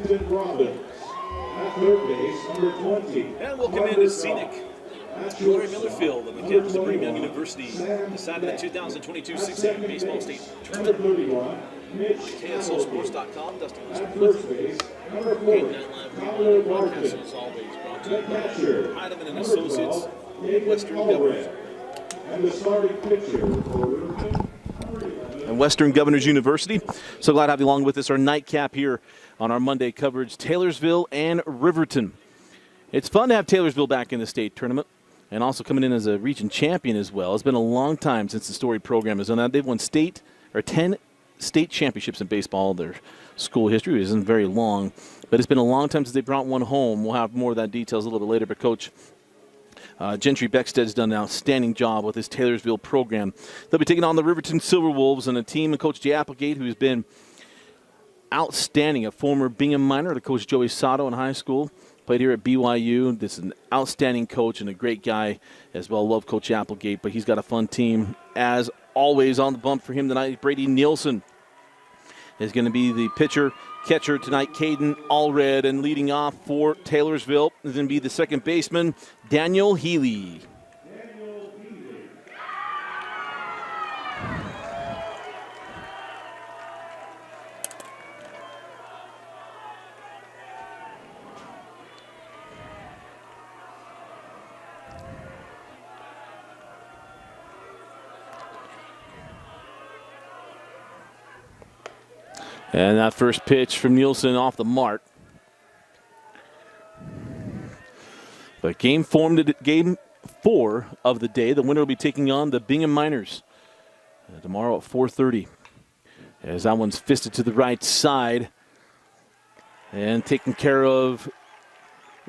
Brenton Robbins. At third base, number 20. And we'll come into scenic Glory Miller Field of the campus of Brigham Young University, decided the 2022 6A baseball state tournament. KSLSports.com, Dusty Wilson. Game Night Live broadcast is always brought to you by Heidemann and Associates, Western Governors. And the starting pitcher and Western Governors University. So glad to have you along with us. Our nightcap here on our Monday coverage, Taylorsville and Riverton. It's fun to have Taylorsville back in the state tournament and also coming in as a region champion as well. It's been a long time since the Story program has done that. They've won 10 state championships in baseball. Their school history isn't very long, but it's been a long time since they brought one home. We'll have more of that details a little bit later, but Coach Gentry Becksted's done an outstanding job with his Taylorsville program. They'll be taking on the Riverton Silverwolves and a team of Coach Jay Applegate, who's been outstanding. A former Bingham Minor to Coach Joey Sato in high school. Played here at BYU. This is an outstanding coach and a great guy as well. Love Coach Applegate, but he's got a fun team. As always, on the bump for him tonight, Brady Nielsen is going to be the pitcher. Catcher tonight, Caden Allred, and leading off for Taylorsville is going to be the second baseman, Daniel Healy. And that first pitch from Nielsen off the mark. But game 4 of the day, the winner will be taking on the Bingham Miners tomorrow at 4:30. As that one's fisted to the right side and taken care of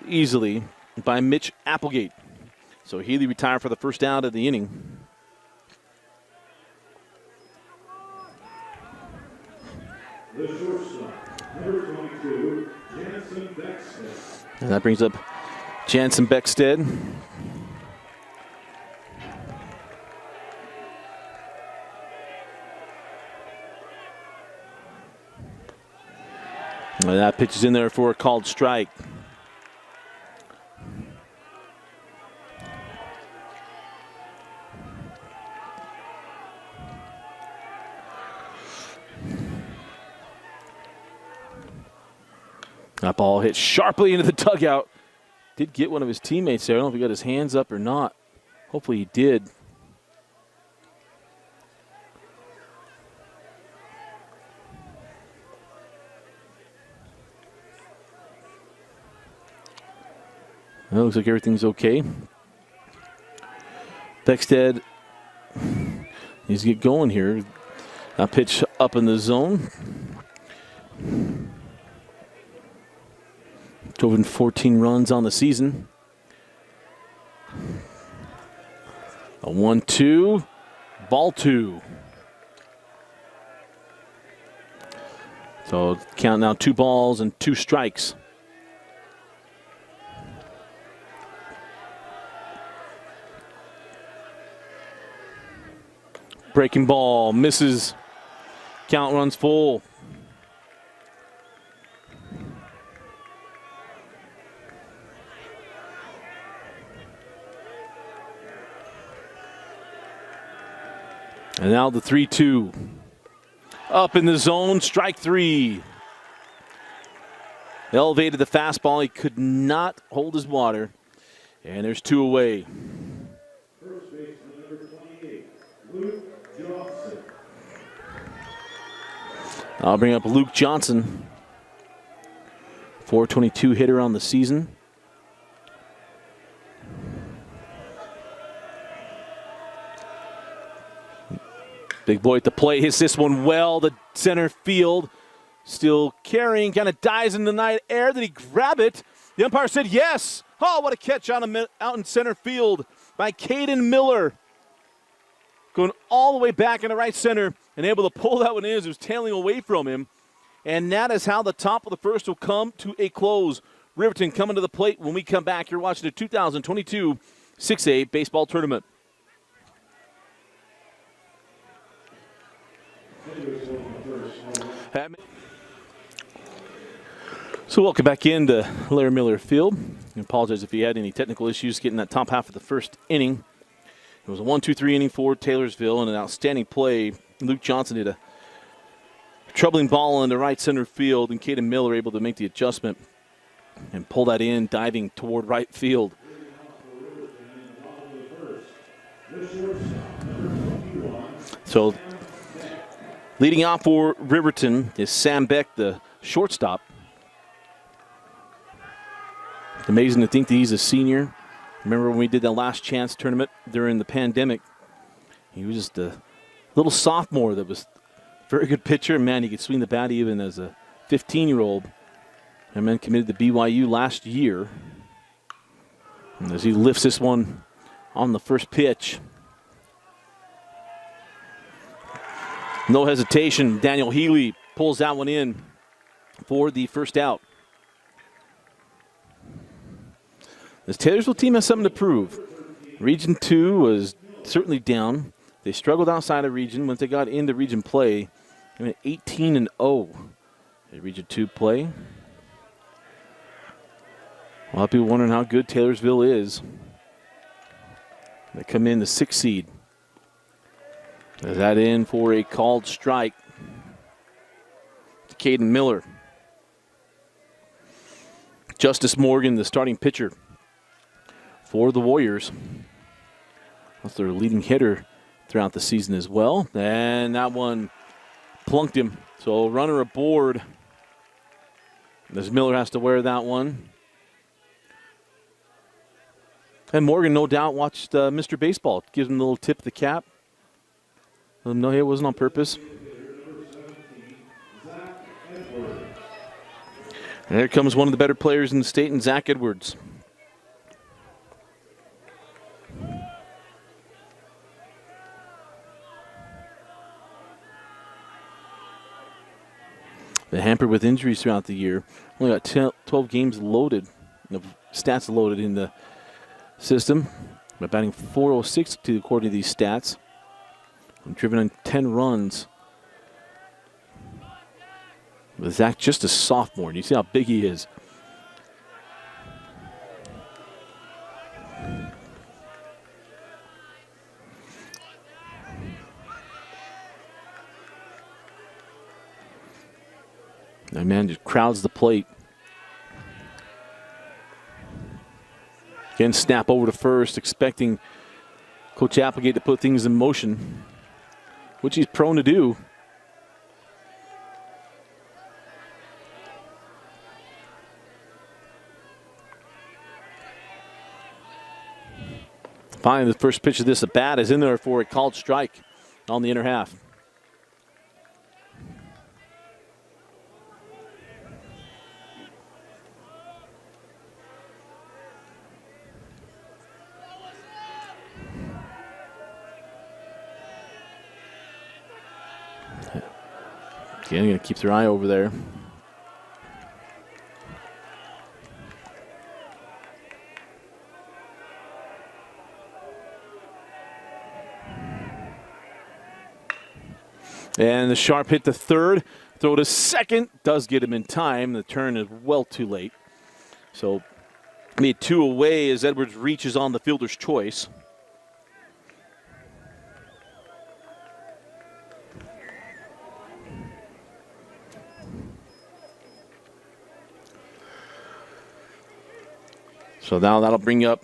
easily by Mitch Applegate. So Healy retired for the first out of the inning. The shortstop, number 22, Jansen Beckstead. And that brings up Jansen Beckstead. And that pitch is in there for a called strike. That ball hit sharply into the dugout. Did get one of his teammates there. I don't know if he got his hands up or not. Hopefully he did. Well, looks like everything's okay. Beckstead needs to get going here. That pitch up in the zone. Drove in 14 runs on the season. A 1-2, ball 2. So count now 2 balls and 2 strikes. Breaking ball, misses. Count runs full. And now the 3-2. Up in the zone, strike 3. Elevated the fastball. He could not hold his water. And there's 2 away. First baseman, number 28, Luke Johnson. I'll bring up Luke Johnson. 422 hitter on the season. Big boy at the plate, hits this one well to center field. Still carrying, kind of dives in the night air. Did he grab it? The umpire said yes. Oh, what a catch out in center field by Caden Miller. Going all the way back into right center and able to pull that one in as it was tailing away from him. And that is how the top of the first will come to a close. Riverton coming to the plate when we come back. You're watching the 2022 6A baseball tournament. So welcome back into Larry Miller Field. I apologize if you had any technical issues getting that top half of the first inning. It was a 1-2-3 inning for Taylorsville and an outstanding play. Luke Johnson did a troubling ball into right center field, and Caden Miller able to make the adjustment and pull that in, diving toward right field. So leading off for Riverton is Sam Beck, the shortstop. Amazing to think that he's a senior. Remember when we did that last chance tournament during the pandemic? He was just a little sophomore that was a very good pitcher. Man, he could swing the bat even as a 15-year-old. And then committed to BYU last year. And as he lifts this one on the first pitch. No hesitation. Daniel Healy pulls that one in for the first out. This Taylorsville team has something to prove. Region 2 was certainly down. They struggled outside of region. Once they got into region play, they went 18-0 in Region 2 play. A lot of people wondering how good Taylorsville is. They come in the 6th seed. Is that in for a called strike to Caden Miller. Justice Morgan, the starting pitcher for the Warriors. That's their leading hitter throughout the season as well. And that one plunked him. So runner aboard. As Miller has to wear that one. And Morgan, no doubt, watched Mr. Baseball. Gives him a little tip of the cap. Let him know, hey, it wasn't on purpose. And here comes one of the better players in the state, and Zach Edwards. Been hampered with injuries throughout the year. Only got 12 games loaded, stats loaded in the system. But batting .406 according to these stats. I'm driven on 10 runs. But Zach just a sophomore. You see how big he is. That man just crowds the plate. Again, snap over to first, expecting Coach Applegate to put things in motion, which he's prone to do. Finally, the first pitch of this at bat is in there for a called strike on the inner half. Again, going to keep their eye over there. And the sharp hit to third. Throw to second. Does get him in time. The turn is well too late. So made two away as Edwards reaches on the fielder's choice. So now that'll bring up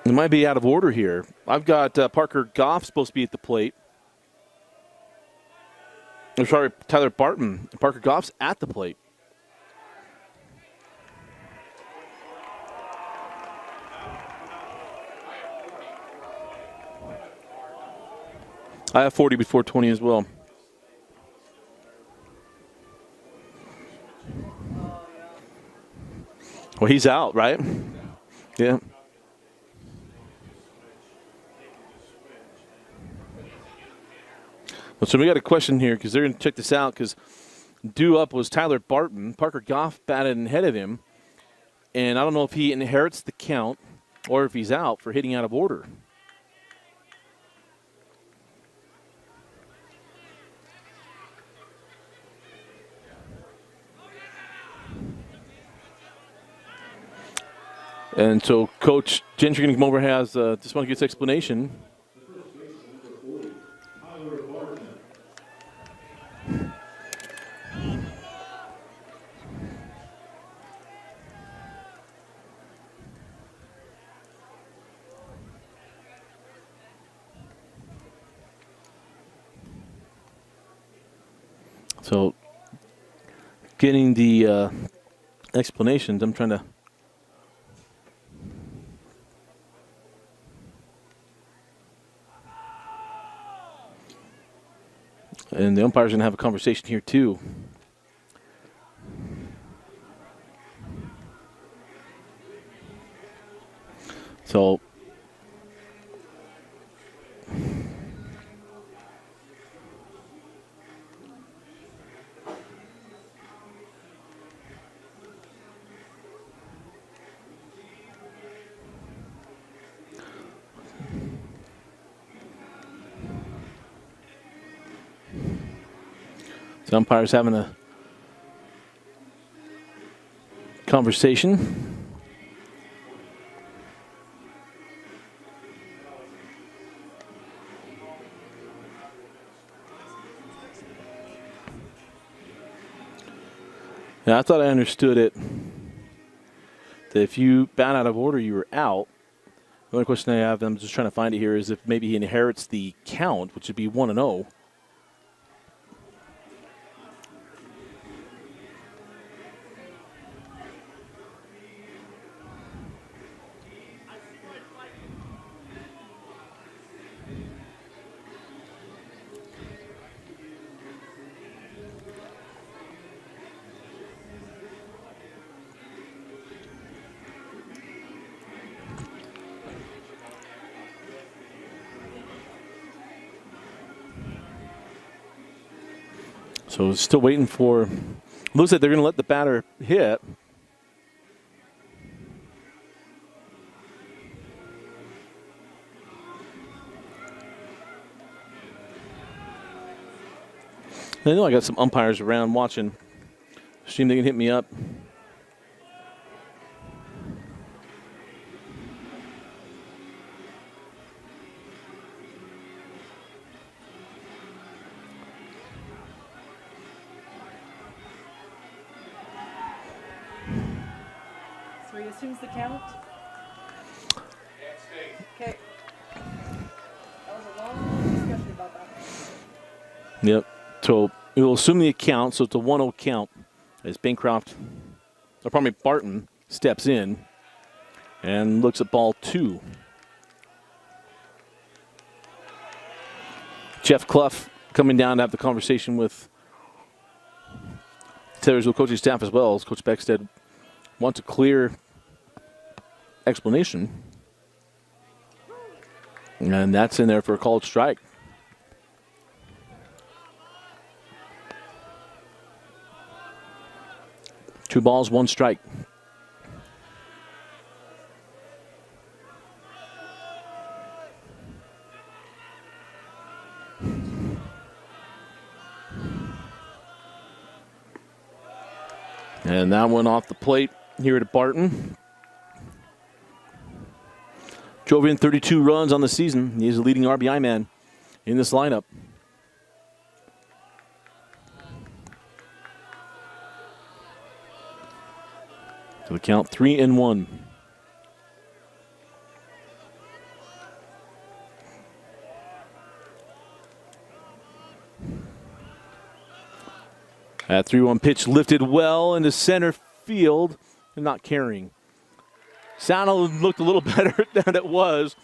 it might be out of order here. I've got Parker Goff supposed to be at the plate. I'm sorry, Tyler Barton. Parker Goff's at the plate. I have 40 before 20 as well. Well, he's out, right? Yeah. Well, so we got a question here because they're going to check this out because due up was Tyler Barton. Parker Goff batted ahead of him. And I don't know if he inherits the count or if he's out for hitting out of order. And so Coach Gentry going to come over, has just want to get this explanation. So getting the explanations, I'm trying to. And the umpire's going to have a conversation here, too. So, the umpire's having a conversation. Yeah, I thought I understood it, that if you bat out of order, you were out. The only question I have, I'm just trying to find it here, is if maybe he inherits the count, which would be 1-0. So still waiting for, looks like they're going to let the batter hit. I know I got some umpires around watching. Stream, they can hit me up. So he assumes the count? Okay. That was a long discussion about that. Yep. So we'll assume the account, so it's a 1-0 count as Bancroft, or pardon me, Barton steps in and looks at ball 2. Jeff Clough coming down to have the conversation with Taylorsville coaching staff as well, as Coach Beckstead wants a clear explanation. And that's in there for a called strike. Two balls, one strike. And that one off the plate here at Barton. Drove in 32 runs on the season. He's the leading RBI man in this lineup. So the count 3-1. That 3-1 pitch lifted well into center field and not carrying. Sound looked a little better than it was.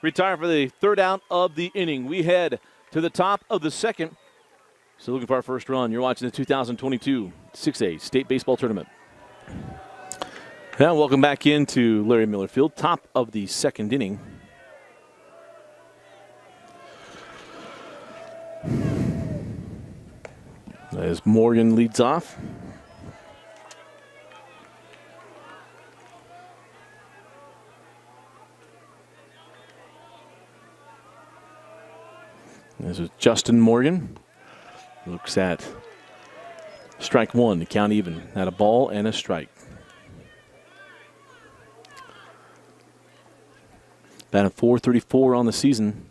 Retired for the third out of the inning. We head to the top of the second. So looking for our first run. You're watching the 2022 6A State Baseball Tournament. Now welcome back into Larry Miller Field, top of the second inning. As Morgan leads off. This is Justin Morgan. Looks at strike one, the count even. At a ball and a strike. Batting .434 on the season.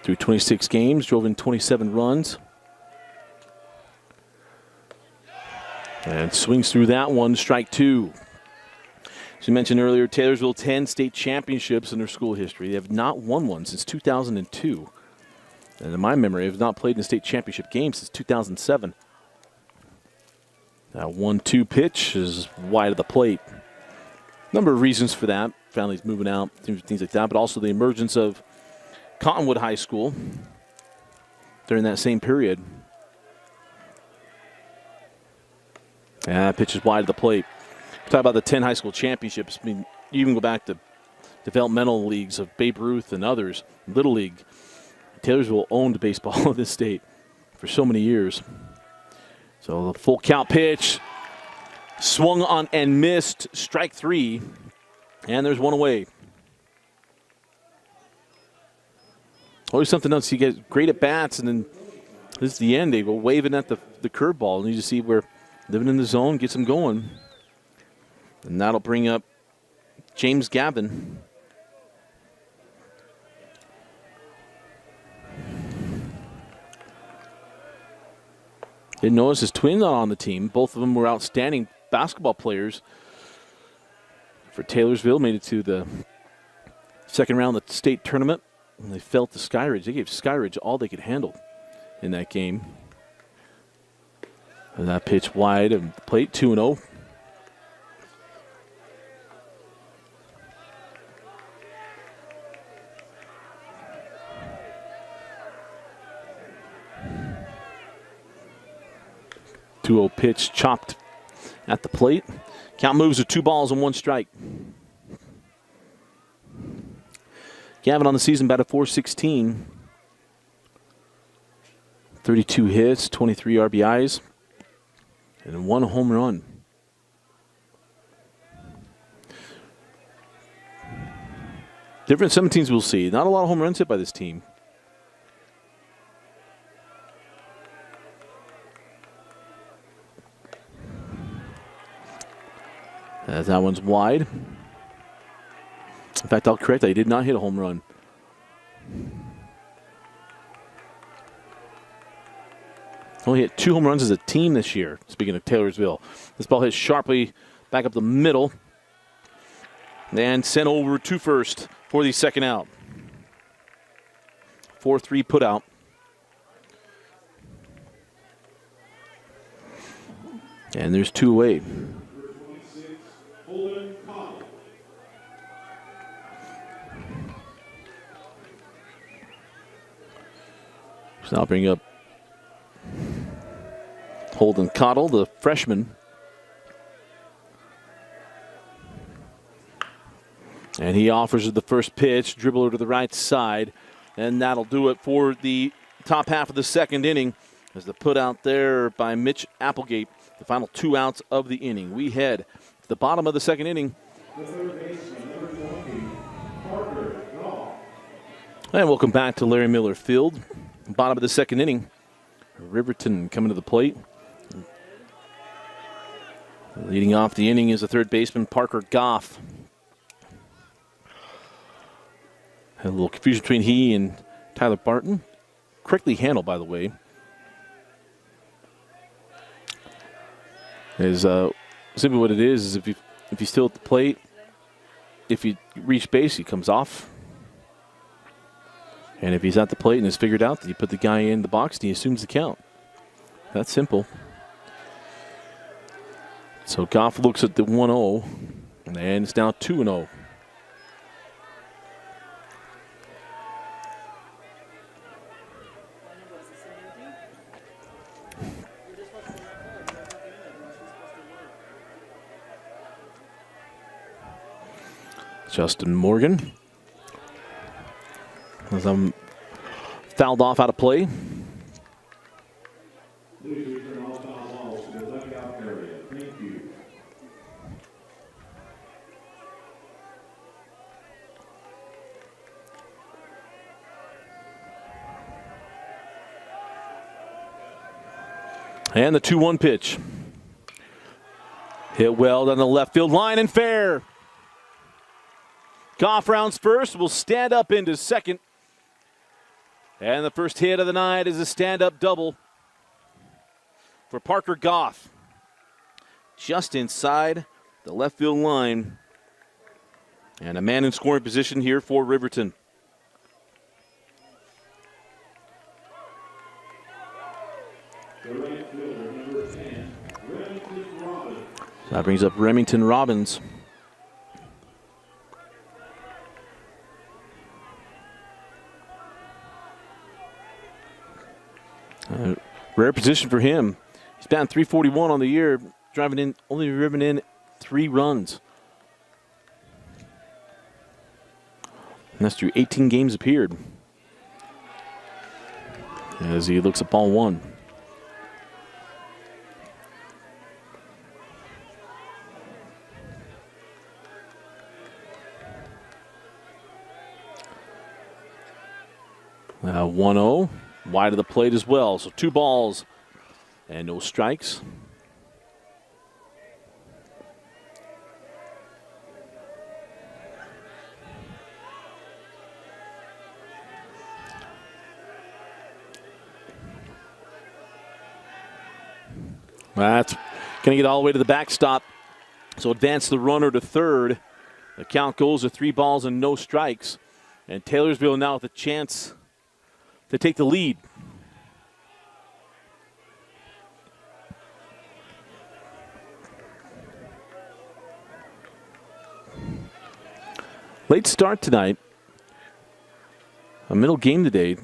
Through 26 games, drove in 27 runs. And swings through that one, strike 2. As you mentioned earlier, Taylorsville 10 state championships in their school history. They have not won one since 2002. And in my memory, they have not played in a state championship game since 2007. That 1-2 pitch is wide of the plate. Number of reasons for that. Families moving out, things like that, but also the emergence of Cottonwood High School during that same period. Pitch is wide of the plate. Talk about the 10 high school championships. I mean, you even go back to developmental leagues of Babe Ruth and others, Little League. Taylorsville owned baseball in this state for so many years. So the full count pitch, swung on and missed, strike 3, and there's one away. Always something else. You get great at bats, and then this is the end. They go waving at the curveball, and you just see where living in the zone gets them going. And that'll bring up James Gavin. Didn't notice his twins on the team. Both of them were outstanding basketball players for Taylorsville. Made it to the second round of the state tournament. And they fell to Skyridge. They gave Skyridge all they could handle in that game. And that pitch wide of the plate, 2-0. Pitch chopped at the plate. Count moves to 2 balls and 1 strike. Gavin on the season batted .416. 32 hits, 23 RBIs, and 1 home run. Different 17s we'll see. Not a lot of home runs hit by this team. As that one's wide. In fact, I'll correct that. He did not hit a home run. Only hit 2 home runs as a team this year, speaking of Taylorsville. This ball hit sharply back up the middle and sent over to first for the second out. 4-3 put out. And there's 2 away. So I'll bring up Holden Cottle, the freshman. And he offers the first pitch, dribbler to the right side. And that'll do it for the top half of the second inning. As the put out there by Mitch Applegate, the final 2 outs of the inning. We head to the bottom of the second inning. And welcome back to Larry Miller Field. Bottom of the second inning. Riverton coming to the plate. Leading off the inning is the third baseman, Parker Goff. Had a little confusion between he and Tyler Barton. Correctly handled, by the way. Is simply what it is if you still at the plate, if you reach base, he comes off. And if he's at the plate and is figured out, then you put the guy in the box and he assumes the count. That's simple. So Goff looks at the 1-0, and it's now 2-0. Justin Morgan. As I'm fouled off out of play. Please return all foul balls to the dugout area. Thank you. And the 2-1 pitch. Hit well down the left field line and fair. Goff rounds first, will stand up into second. And the first hit of the night is a stand-up double for Parker Goff. Just inside the left field line. And a man in scoring position here for Riverton. The right fielder, number 10, Remington Robbins. That brings up Remington Robbins. Rare position for him. He's batting .341 on the year, only driven in 3 runs. And that's through 18 games appeared. As he looks at ball 1. Now 1-0, wide of the plate as well. So 2 balls and no strikes. That's going to get all the way to the backstop. So advance the runner to third. The count goes to 3 balls and no strikes. And Taylorsville now with a chance to take the lead. Late start tonight. A middle game today.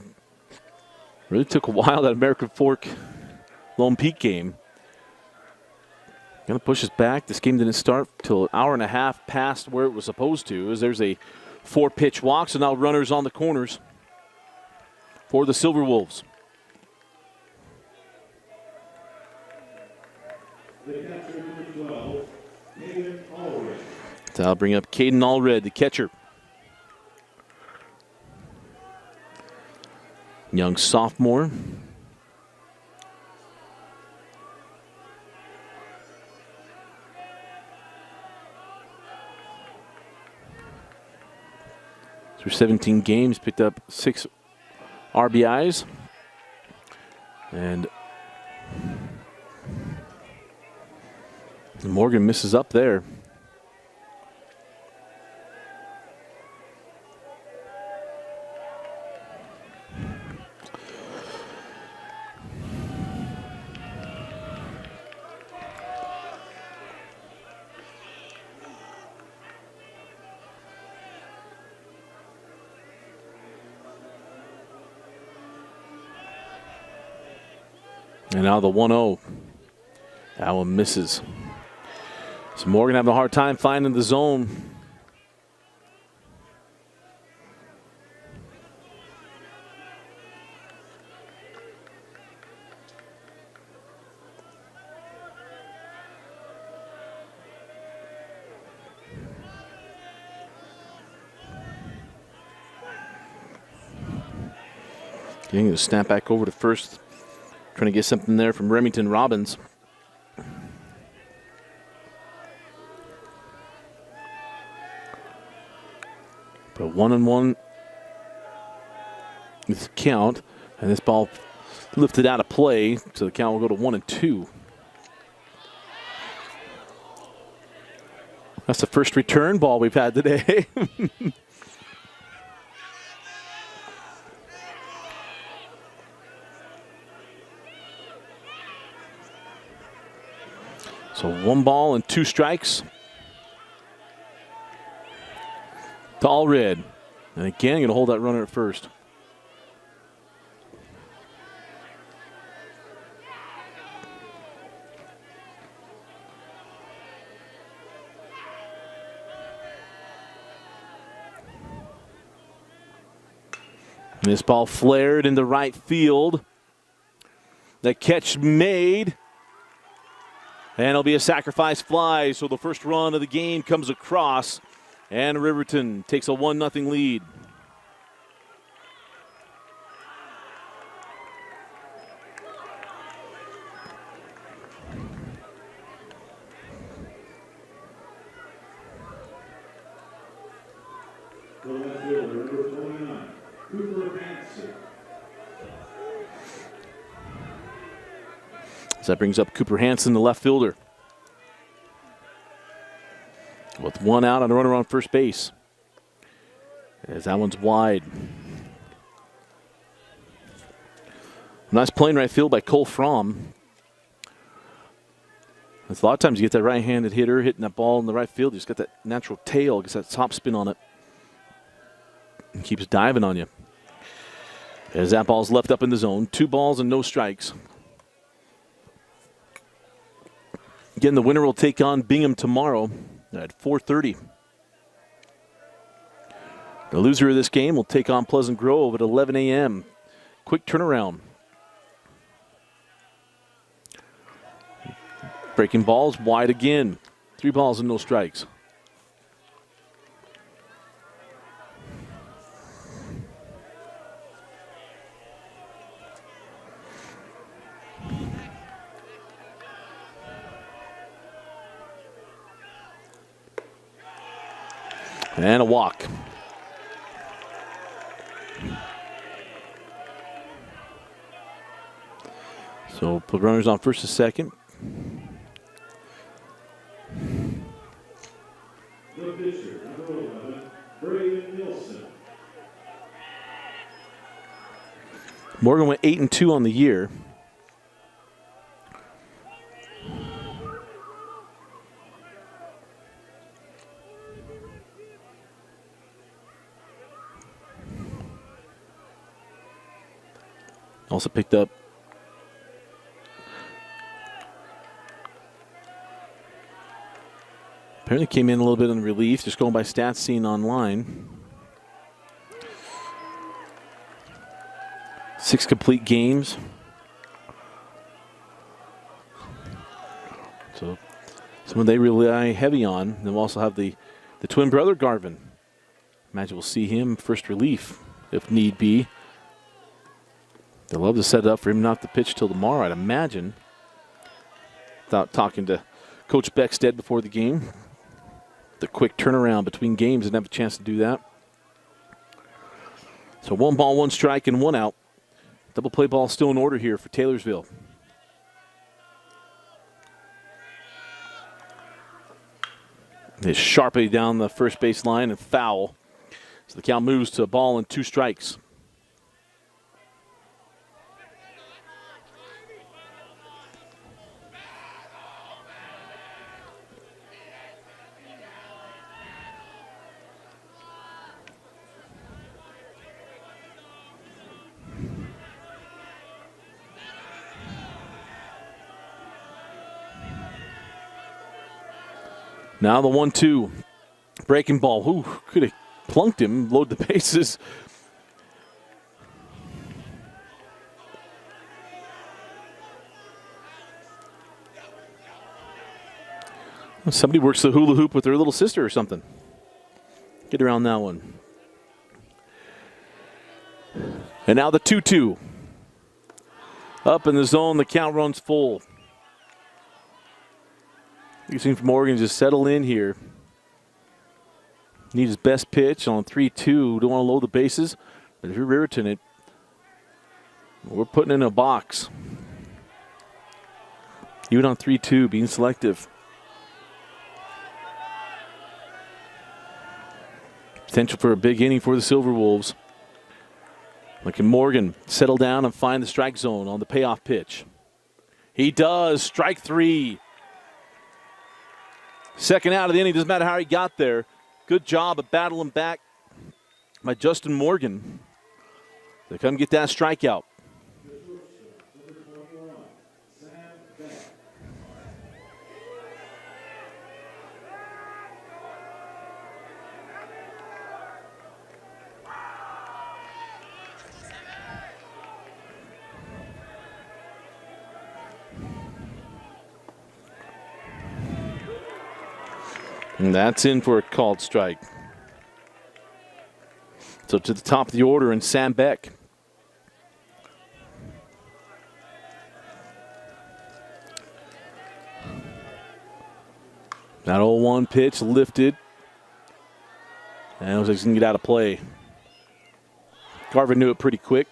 Really took a while, that American Fork Lone Peak game. Going to push us back. This game didn't start till an hour and a half past where it was supposed to, as there's a 4-pitch walk, so now runners on the corners for the Silverwolves. The catcher, number 12, Caden Allred. So I'll bring up Caden Allred, the catcher. Young sophomore. Through 17 games, picked up 6 RBIs. And Morgan misses up there. And now the 1-0. That one misses. So Morgan having a hard time finding the zone. Getting to snap back over to first. Trying to get something there from Remington Robbins. But 1-1 is the count. And this ball lifted out of play, so the count will go to 1-2. That's the first return ball we've had today. So 1 ball and 2 strikes to Allred. And again, going to hold that runner at first. And this ball flared into right field. The catch made. And it'll be a sacrifice fly, so the first run of the game comes across, and Riverton takes a 1-0 lead. The left fielder, number 29, Cooper Hansen. So that brings up Cooper Hansen, the left fielder, with one out on a runner on first base. As that one's wide. Nice playing right field by Cole Fromm. A lot of times you get that right-handed hitter hitting that ball in the right field. You just got that natural tail, gets that top spin on it, and keeps diving on you. As that ball's left up in the zone, 2 balls and no strikes. Again, the winner will take on Bingham tomorrow at 4:30. The loser of this game will take on Pleasant Grove at 11 a.m. Quick turnaround. Breaking balls wide again. 3 balls and no strikes. And a walk. So put runners on first and second. The pitcher, number 11, Braden Nilsson. Morgan went 8-2 on the year. Also picked up apparently came in a little bit in relief, just going by stats seen online. 6 complete games. So someone they rely heavy on. They'll also have the twin brother Garvin. Imagine we'll see him first relief if need be. They'll love to set it up for him not to pitch till tomorrow, I'd imagine. Without talking to Coach Beckstead before the game. The quick turnaround between games, didn't have a chance to do that. So 1 ball, 1 strike, and 1 out. Double play ball still in order here for Taylorsville. It's sharply down the first base line and foul. So the count moves to a ball and 2 strikes. Now the 1-2. Breaking ball. Who could have plunked him, load the bases. Somebody works the hula hoop with their little sister or something. Get around that one. And now the 2-2. Up in the zone, the count runs full. You see Morgan just settle in here. Need his best pitch on 3-2. Don't want to load the bases. But if you're Riverton, we're putting in a box. Even on 3-2, being selective. Potential for a big inning for the Silverwolves. Look at Morgan settle down and find the strike zone on the payoff pitch. He does. Strike 3. Second out of the inning. Doesn't matter how he got there. Good job of battling back by Justin Morgan to come get that strikeout. And that's in for a called strike. So to the top of the order, and Sam Beck. That 0-1 pitch lifted. And it was like he's going to get out of play. Carver knew it pretty quick.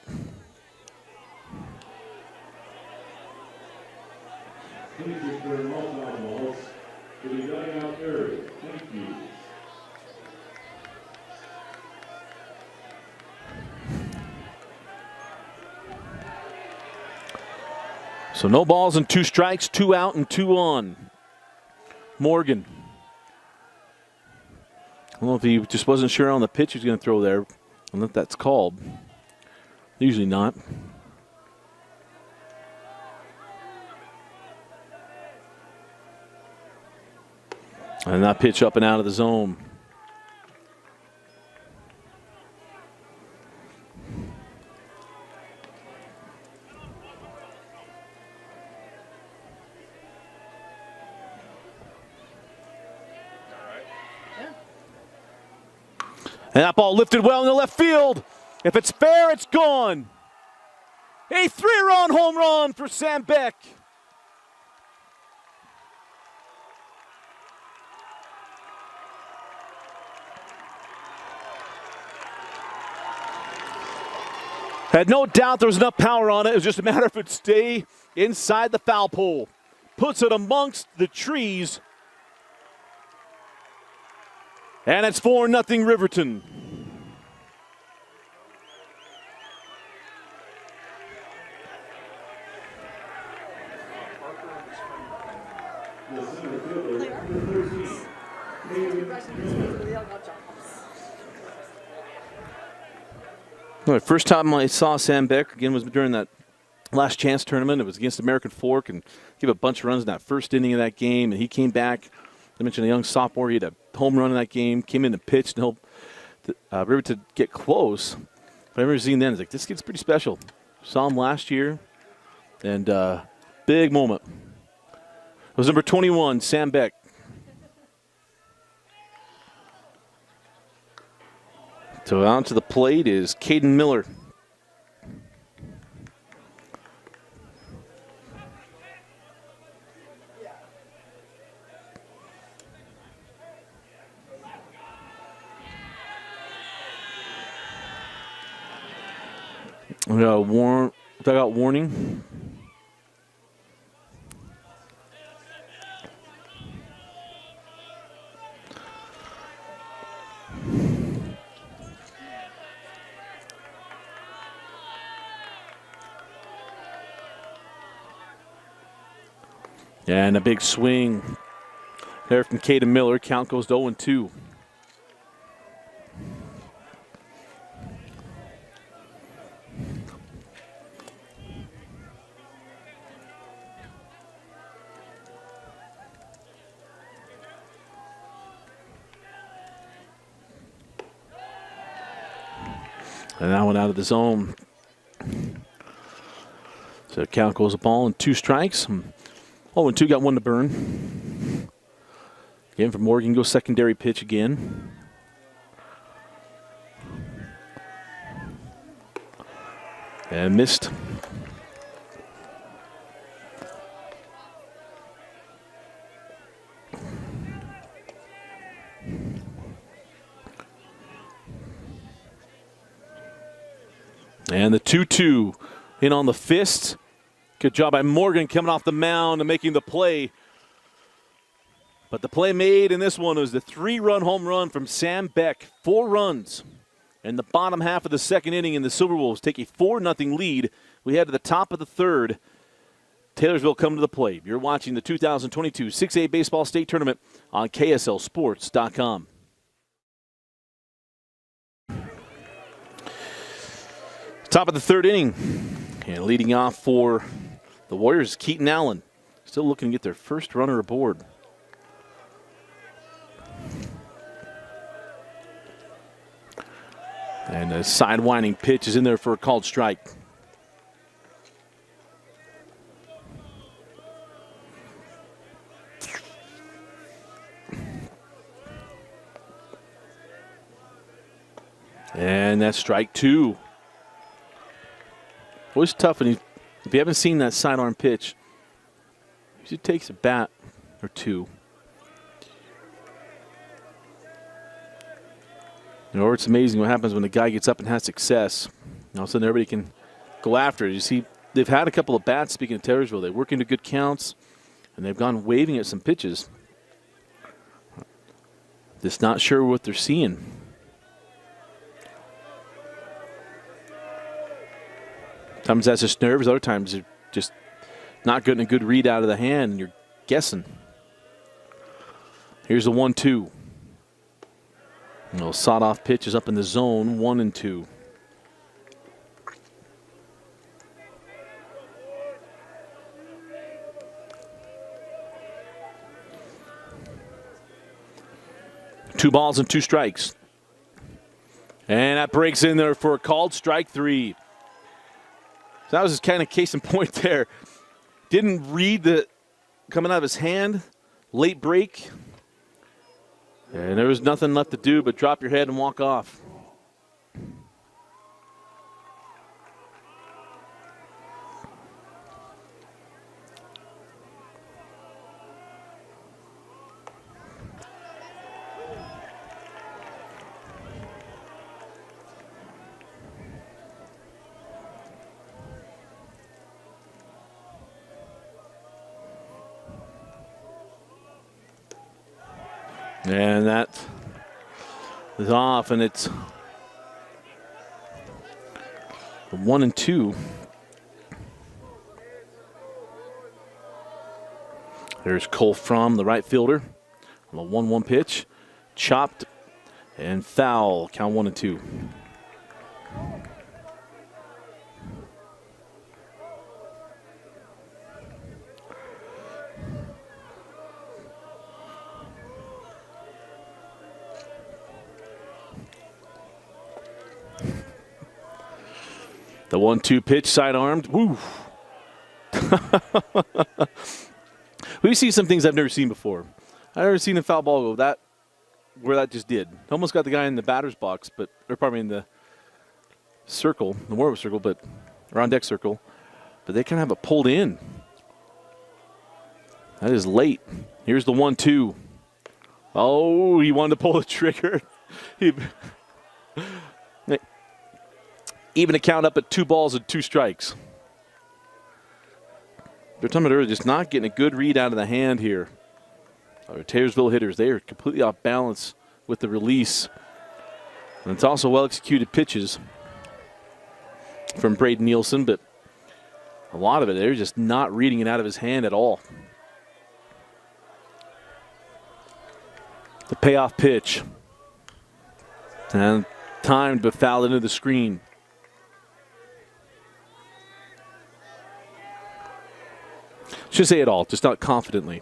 So no balls and 2 strikes, 2 out and 2 on. Morgan. I don't know if he just wasn't sure on the pitch he was going to throw there. I don't know if that's called. Usually not. And that pitch up and out of the zone. And that ball lifted well in the left field. If it's fair, it's gone. A 3-run home run for Sam Beck. Had no doubt there was enough power on it. It was just a matter if it would stay inside the foul pole. Puts it amongst the trees. And it's 4-0 Riverton. The first time I saw Sam Beck again was during that last chance tournament. It was against American Fork and gave a bunch of runs in that first inning of that game. And he came back. I mentioned a young sophomore. He had a home run in that game, came in and pitched and helped Riverton get close. But I remember seeing then, it's like, this kid's pretty special. Saw him last year, and big moment. It was number 21, Sam Beck. So on to the plate is Caden Miller. We got a dugout warning. And a big swing there from Caden Miller. Count goes to 0-2. And that one out of the zone. So count goes a ball and 2 strikes. 0-2, got 1 to burn. Again for Morgan, goes secondary pitch again. And missed. And the 2-2 in on the fist. Good job by Morgan coming off the mound and making the play. But the play made in this one was the 3-run home run from Sam Beck. 4 runs in the bottom half of the second inning, and the Silverwolves take a 4-0 lead. We head to the top of the third. Taylorsville come to the plate. You're watching the 2022 6A Baseball State Tournament on KSLSports.com. Top of the third inning. And leading off for the Warriors, Keaton Allen. Still looking to get their first runner aboard. And a sidewinding pitch is in there for a called strike. And that's strike 2. Always tough when if you haven't seen that sidearm pitch, usually takes a bat or 2. You know, it's amazing what happens when a guy gets up and has success. All of a sudden, everybody can go after it. You see, they've had a couple of bats, speaking of Taylorsville. They work into good counts, and they've gone waving at some pitches. Just not sure what they're seeing. Sometimes that's just nerves. Other times they're just not getting a good read out of the hand, and you're guessing. Here's the 1-2. A little sawed-off pitch is up in the zone, 1-2. Two balls and two strikes. And that breaks in there for a called strike 3. So that was just kind of case in point there. Didn't read the coming out of his hand. Late break. And there was nothing left to do but drop your head and walk off. And that is off, and it's 1-2. There's Cole Fromm, the right fielder, on the 1-1 pitch. Chopped and foul, count 1-2. The 1-2 pitch, side-armed. Woo! We see some things I've never seen before. I've never seen a foul ball go that where that just did. Almost got the guy in the batter's box, but or probably in the circle, the Warriors circle, but around deck circle. But they kind of have it pulled in. That is late. Here's the 1-2. Oh, he wanted to pull the trigger. Even a count up at 2 balls and 2 strikes. They're talking about earlier, just not getting a good read out of the hand here. Our Taylorsville hitters, they are completely off balance with the release. And it's also well-executed pitches from Braden Nielsen, but a lot of it, they're just not reading it out of his hand at all. The payoff pitch. And timed but fouled into the screen. Should say it all, just not confidently.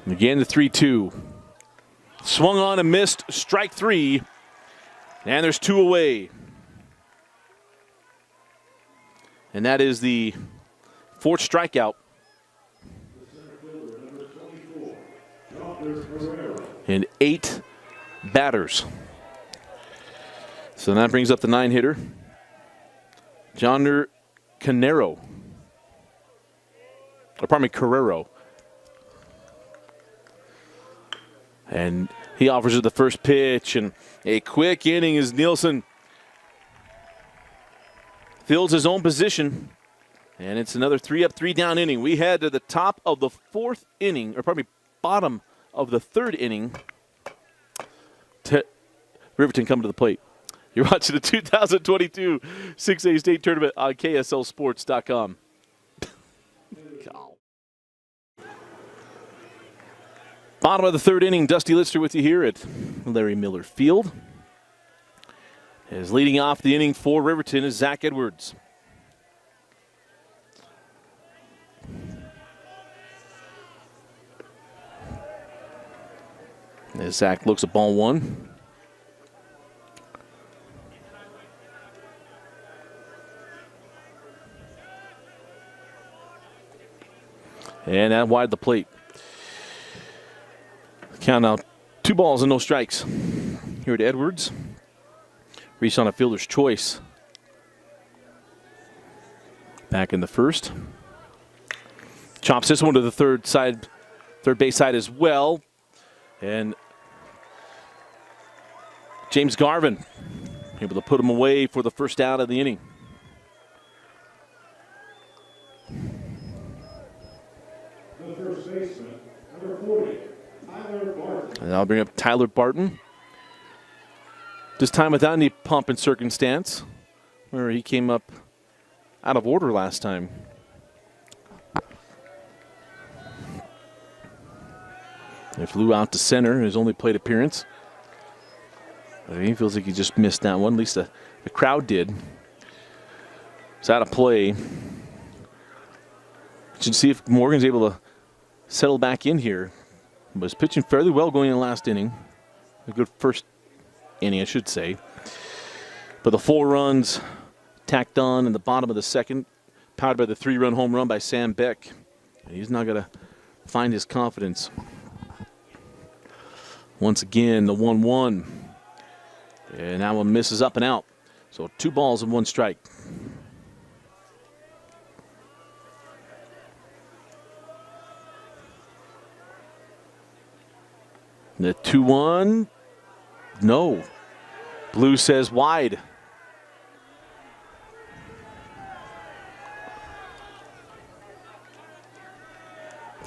And again, the 3-2. Swung on and missed, strike 3. And there's 2 away. And that is the 4th strikeout. And 8 batters. So that brings up the 9-hitter, Jonder Carrero. And he offers it the first pitch, and a quick inning as Nielsen fills his own position. And it's another 3-up, 3-down inning. We head to the top of the 4th inning, or probably bottom of the 3rd inning. Riverton come to the plate. You're watching the 2022 6A State Tournament on KSLSports.com. Bottom of the 3rd inning, Dusty Lister with you here at Larry Miller Field. As leading off the inning for Riverton is Zach Edwards. As Zach looks at ball 1. And that wide the plate. Count out 2 balls and no strikes. Here at Edwards. Reached on a fielder's choice. Back in the 1st. Chops this one to the third base side as well. And James Garvin able to put him away for the first out of the inning. The first baseman, number 40, Tyler Barton. And I'll bring up Tyler Barton. This time without any pump and circumstance. Remember, he came up out of order last time. He flew out to center in his only plate appearance. He feels like he just missed that one. At least the crowd did. It's out of play. Should see if Morgan's able to settle back in here. Was pitching fairly well going in the last inning. A good first inning, I should say. But the 4 runs tacked on in the bottom of the second, powered by the 3-run home run by Sam Beck. And he's not going to find his confidence. Once again, the 1-1. And that one misses up and out. So 2 balls and 1 strike. The 2-1. No. Blue says wide.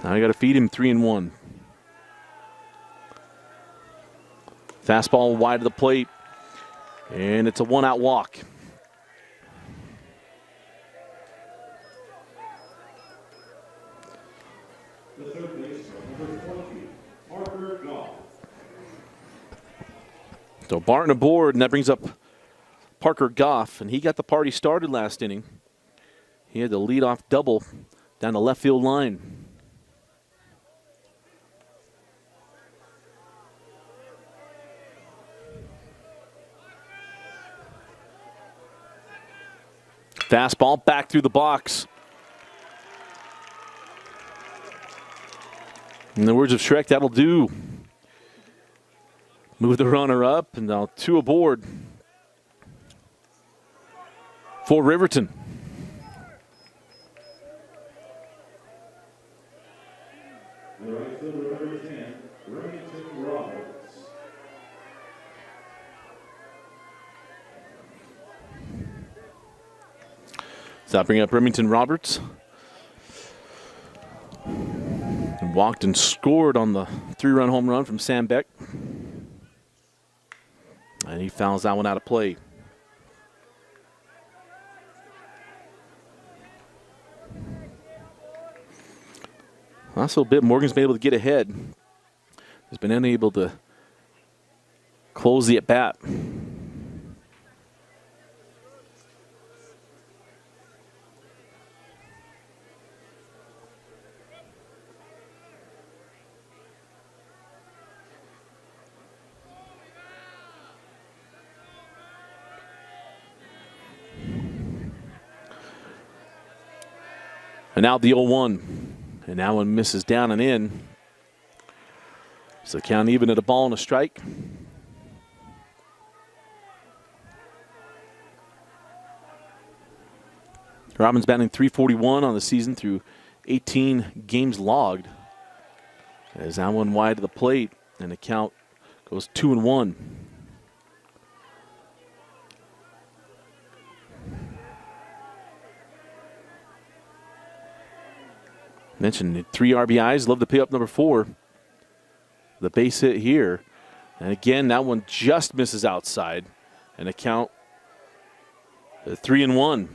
Now you got to feed him 3-1. Fastball wide of the plate. And it's a 1-out walk. The third baseman, number 20, Parker Goff. So Barton aboard, and that brings up Parker Goff, and he got the party started last inning. He had the leadoff double down the left field line. Fastball back through the box. In the words of Shrek, that'll do. Move the runner up, and now 2 aboard for Riverton. The right fielder, number 10, Remington Roberts. So I'll bring up Remington Roberts. And walked and scored on the 3-run home run from Sam Beck. And he fouls that one out of play. Last little bit, Morgan's been able to get ahead. Has been unable to close the at-bat. And now the 0-1. And that one misses down and in. So count even at a ball and a strike. Robbins batting .341 on the season through 18 games logged. As that one wide to the plate, and the count goes 2-1. Mentioned 3 RBIs. Love to pay up number 4. The base hit here. And again, that one just misses outside. And a count 3-1.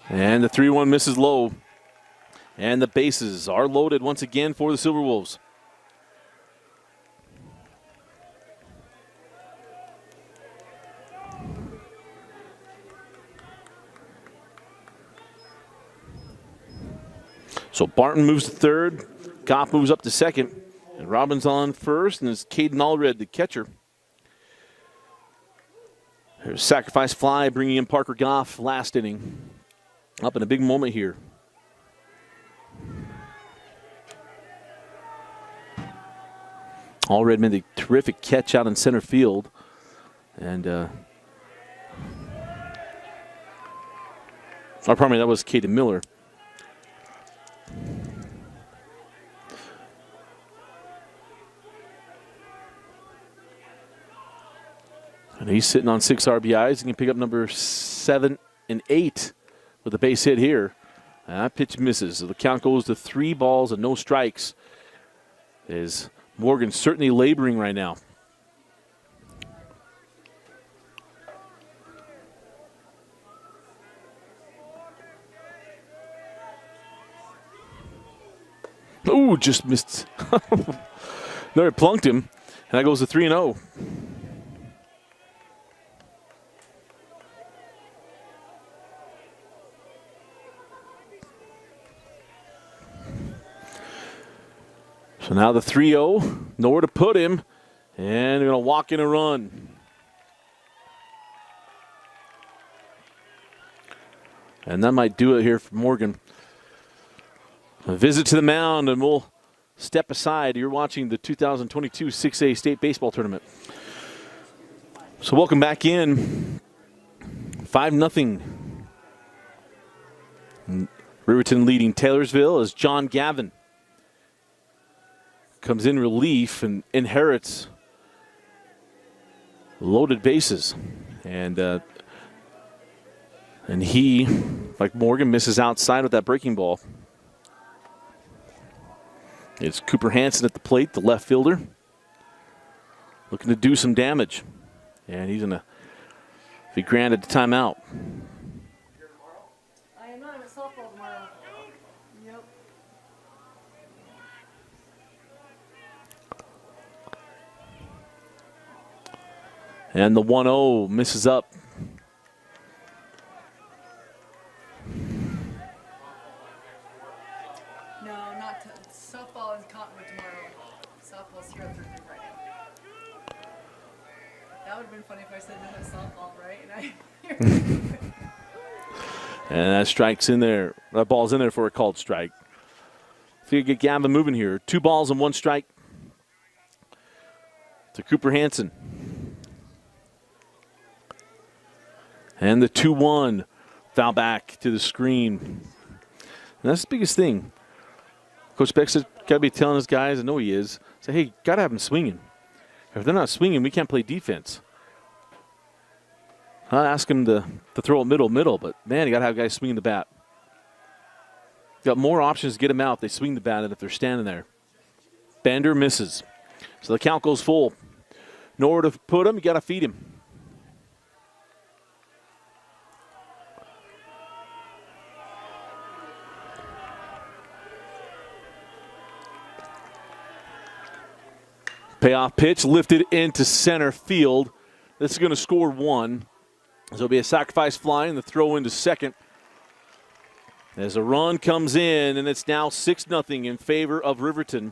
And the 3-1 misses low. And the bases are loaded once again for the Silverwolves. So Barton moves to third, Goff moves up to second, and Robbins on first, and it's Caden Allred, the catcher. There's a sacrifice fly bringing in Parker Goff last inning. Up in a big moment here. Allred made a terrific catch out in center field. And, pardon me, that was Caden Miller. And he's sitting on 6 RBIs. He can pick up number 7 and 8 with a base hit here. And that pitch misses. So the count goes to 3 balls and no strikes. Is Morgan certainly laboring right now. Ooh, just missed. No, it plunked him. And that goes to 3-0. So now the 3-0, nowhere to put him, and they're going to walk in a run. And that might do it here for Morgan. A visit to the mound, and we'll step aside. You're watching the 2022 6A State Baseball Tournament. So welcome back in. 5-0. Riverton leading Taylorsville as John Gavin comes in relief and inherits loaded bases. And he, like Morgan, misses outside with that breaking ball. It's Cooper Hansen at the plate, the left fielder, looking to do some damage. And he's going to be granted the timeout. I am not at softball tomorrow. Yep. And the 1-0 misses up. No, not softball in Cottonwood tomorrow. Softball's here at 3 right now. That would have been funny if I said no to softball, right? And that strike's in there. That ball's in there for a called strike. So you get Gavin moving here. 2 balls and 1 strike to Cooper Hansen. And the 2-1 foul back to the screen. And that's the biggest thing. Coach Beck's got to be telling his guys, I know he is, say, hey, got to have them swinging. If they're not swinging, we can't play defense. I'll ask him to throw it middle, but, man, you got to have guys swinging the bat. Got more options to get them out if they swing the bat than if they're standing there. Bender misses. So the count goes full. Nowhere to put him, you got to feed him. Payoff pitch lifted into center field. This is going to score 1. So it'll be a sacrifice fly and the throw into second. As a run comes in, and it's now 6-0 in favor of Riverton.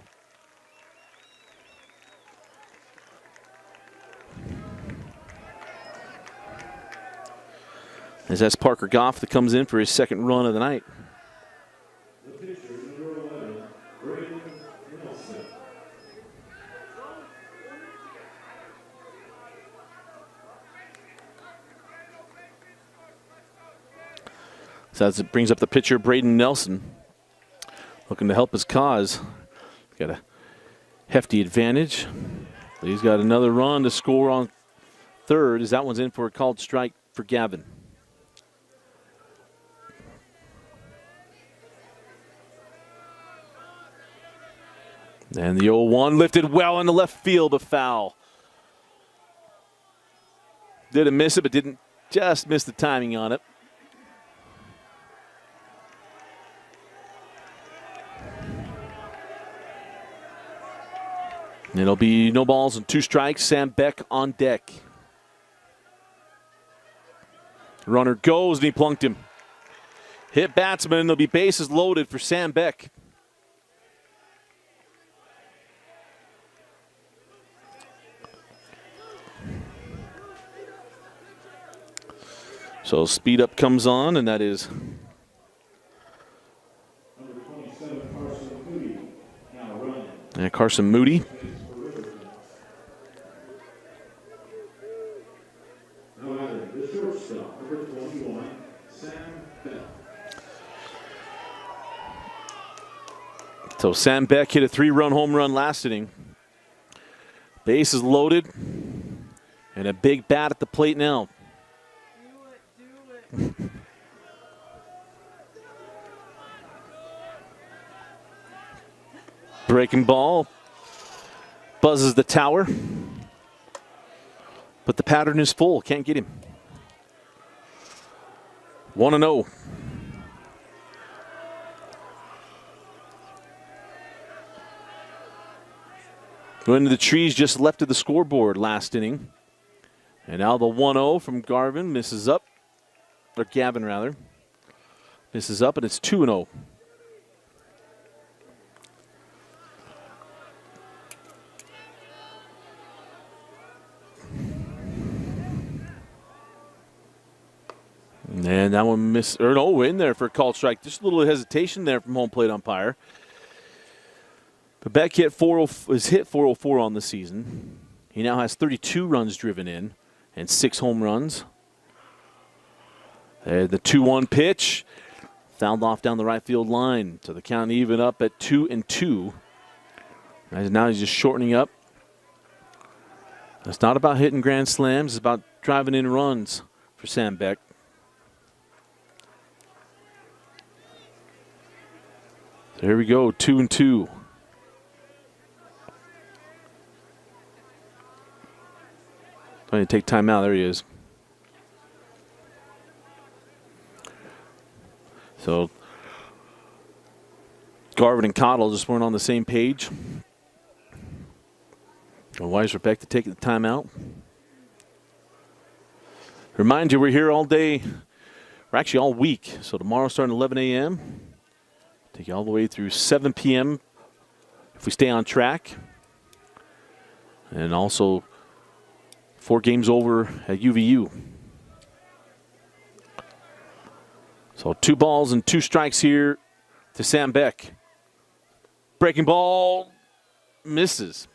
As that's Parker Goff that comes in for his second run of the night. So as it brings up the pitcher, Braden Nelson, looking to help his cause. Got a hefty advantage. But he's got another run to score on third as that one's in for a called strike for Gavin. And the 0-1 lifted well in the left field, but foul. Didn't miss it, but didn't just miss the timing on it. It'll be no balls and 2 strikes. Sam Beck on deck. Runner goes and he plunked him. Hit batsman. There'll be bases loaded for Sam Beck. So speed up comes on, and that is Number 27, Carson Moody. Now running. Carson Moody. Shortstop, number 21, Sam Bell. So Sam Beck hit a 3-run home run last inning. Base is loaded. And a big bat at the plate now. Do it. Breaking ball. Buzzes the tower. But the pattern is full. Can't get him. 1-0. Going to the trees just left of the scoreboard last inning. And now the 1-0 from Garvin misses up. Or Gavin, rather. Misses up, and it's 2-0. And that one missed. Or no, in there for a called strike. Just a little hesitation there from home plate umpire. But Beck hit 404 on the season. He now has 32 runs driven in and 6 home runs. The 2-1 pitch fouled off down the right field line. So the count even up at 2-2. And now he's just shortening up. It's not about hitting grand slams. It's about driving in runs for Sam Beck. So here we go, 2-2. Trying to take time out. There he is. So Garvin and Cottle just weren't on the same page. Wise for Beck to take the timeout. Remind you, we're here all day. We're actually all week. So tomorrow starting at 11 a.m. Take you all the way through 7 p.m. if we stay on track. And also 4 games over at UVU. So 2 balls and 2 strikes here to Sam Beck. Breaking ball misses.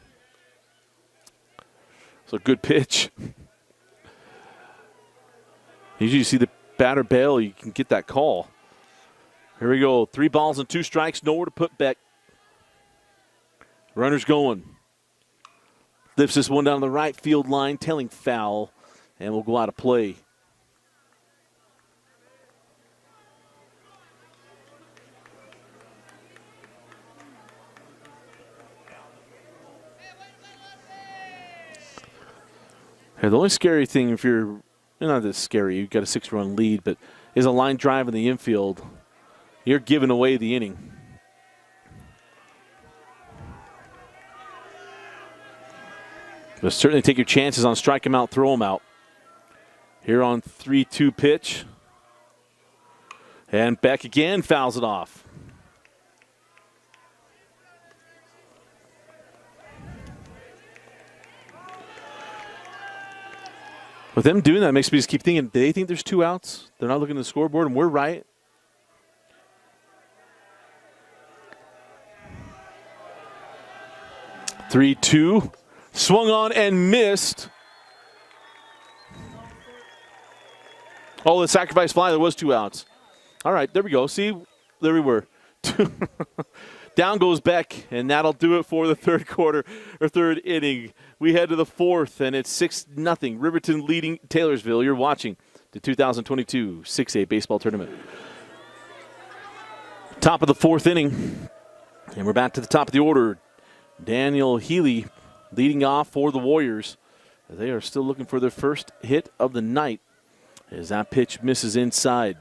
So good pitch. Usually you see the batter bail, you can get that call. Here we go. 3 balls and 2 strikes, nowhere to put Beck. Runner's going. Lifts this one down the right field line, tailing foul, and will go out of play. Hey, the only scary thing, if you're not this scary, you've got a 6-run lead, but is a line drive in the infield, you're giving away the inning. But certainly take your chances on strike him out, throw him out. Here on 3-2 pitch. And Beck again fouls it off. With them doing that, makes me just keep thinking, do they think there's 2 outs? They're not looking at the scoreboard, and we're right. Three, 2. Swung on and missed. Oh, the sacrifice fly. There was 2 outs. All right, there we go. See, there we were. Down goes Beck, and that'll do it for the third quarter or third inning. We head to the 4th, and it's 6-0. Riverton leading Taylorsville. You're watching the 2022 6A baseball tournament. Top of the 4th inning, and we're back to the top of the order. Daniel Healy leading off for the Warriors. They are still looking for their first hit of the night as that pitch misses inside.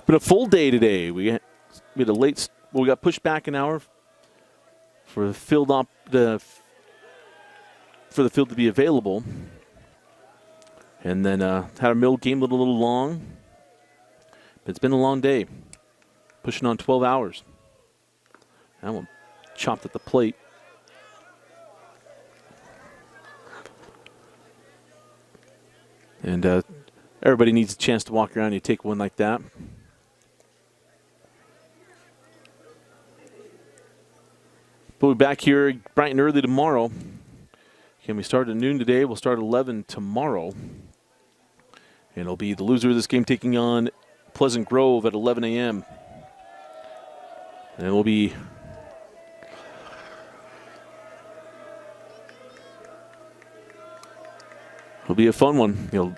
Been a full day today. We had a late. We got pushed back an hour for the field for the field to be available, and then had our middle game a little long. But it's been a long day, pushing on 12 hours. That one chopped at the plate. And everybody needs a chance to walk around. You take one like that. But we'll be back here bright and early tomorrow. Again, we start at noon today. We'll start at 11 tomorrow. And it'll be the loser of this game taking on Pleasant Grove at 11 a.m. And it will be a fun one.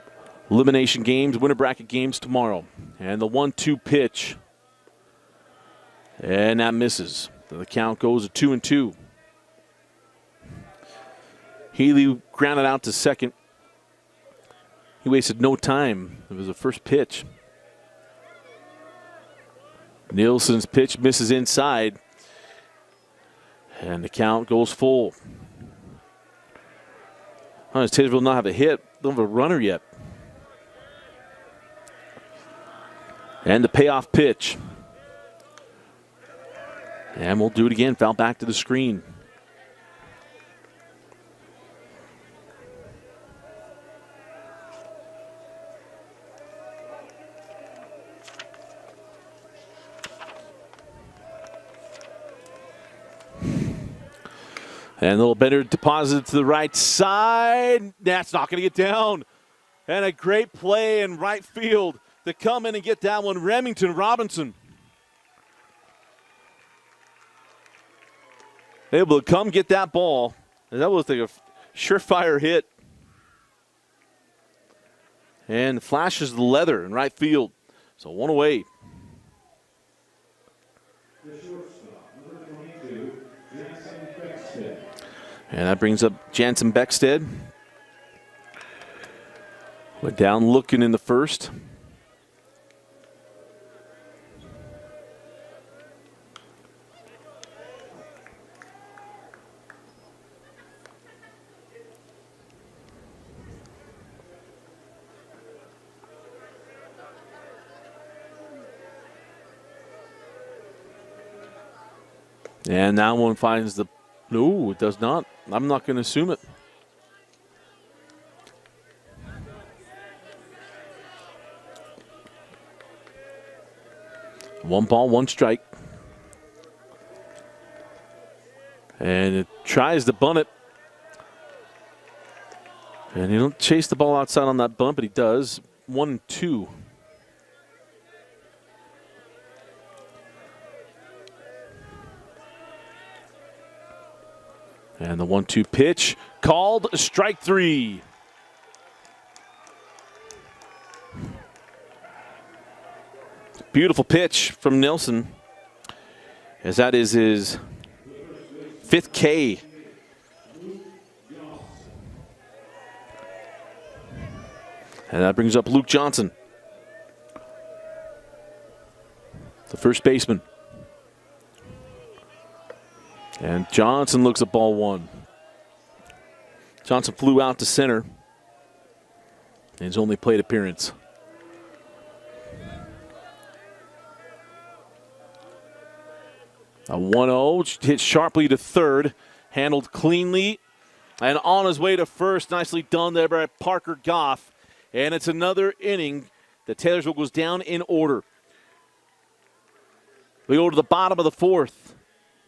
Elimination games, winter bracket games tomorrow. And the 1-2 pitch. And that misses. The count goes to 2-2. Healy grounded out to second. He wasted no time. It was the first pitch. Nielsen's pitch misses inside. And the count goes full. Does Taylorsville not have a hit? They don't have a runner yet. And the payoff pitch. And we'll do it again. Foul back to the screen. And a little better deposited to the right side. That's not going to get down. And a great play in right field to come in and get that one. Remington Robinson able to come get that ball. And that was like a surefire hit. And flashes the leather in right field. So one away. And that brings up Jansen Beckstead. Went down looking in the first. And that one finds the... No, it does not. I'm not going to assume it. One ball, one strike. And it tries to bunt it. And he don't chase the ball outside on that bunt, but he does. 1-2. And the 1-2 pitch called strike three. Beautiful pitch from Nelson, as that is his 5th K. And that brings up Luke Johnson, the first baseman. And Johnson looks at ball one. Johnson flew out to center in his only plate appearance. A 1-0 hit sharply to third, handled cleanly, and on his way to first. Nicely done there by Parker Goff. And it's another inning that Taylorsville goes down in order. We go to the bottom of the fourth.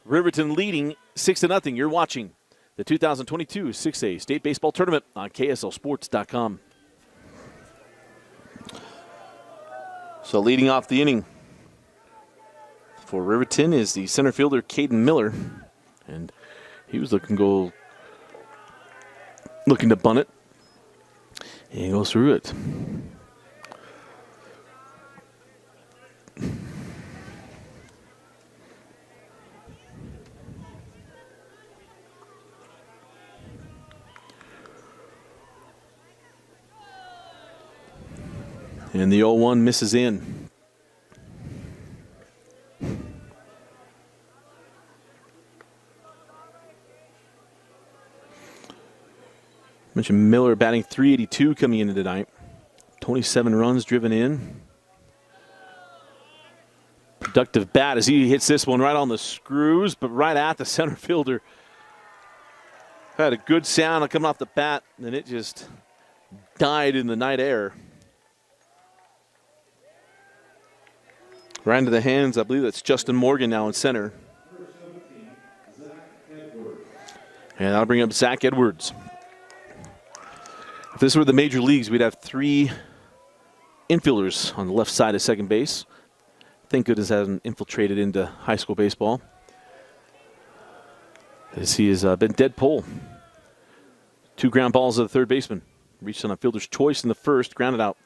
Riverton leading 6-0. You're watching the 2022 6A State Baseball Tournament on KSLSports.com. So leading off the inning for Riverton is the center fielder, Caden Miller. And he was looking to bunt it. And he goes through it. And the 0-1 misses in. Mentioned Miller batting .382 coming into tonight. 27 runs driven in. Productive bat as he hits this one right on the screws, but right at the center fielder. Had a good sound coming off the bat, and it just died in the night air. Right into the hands, I believe that's Justin Morgan now in center. And that'll bring up Zach Edwards. this were the major leagues, we'd have 3 infielders on the left side of second base. Thank goodness it hasn't infiltrated into high school baseball, as he has been dead pull. 2 ground balls to the third baseman. Reached on a fielder's choice in the first, grounded out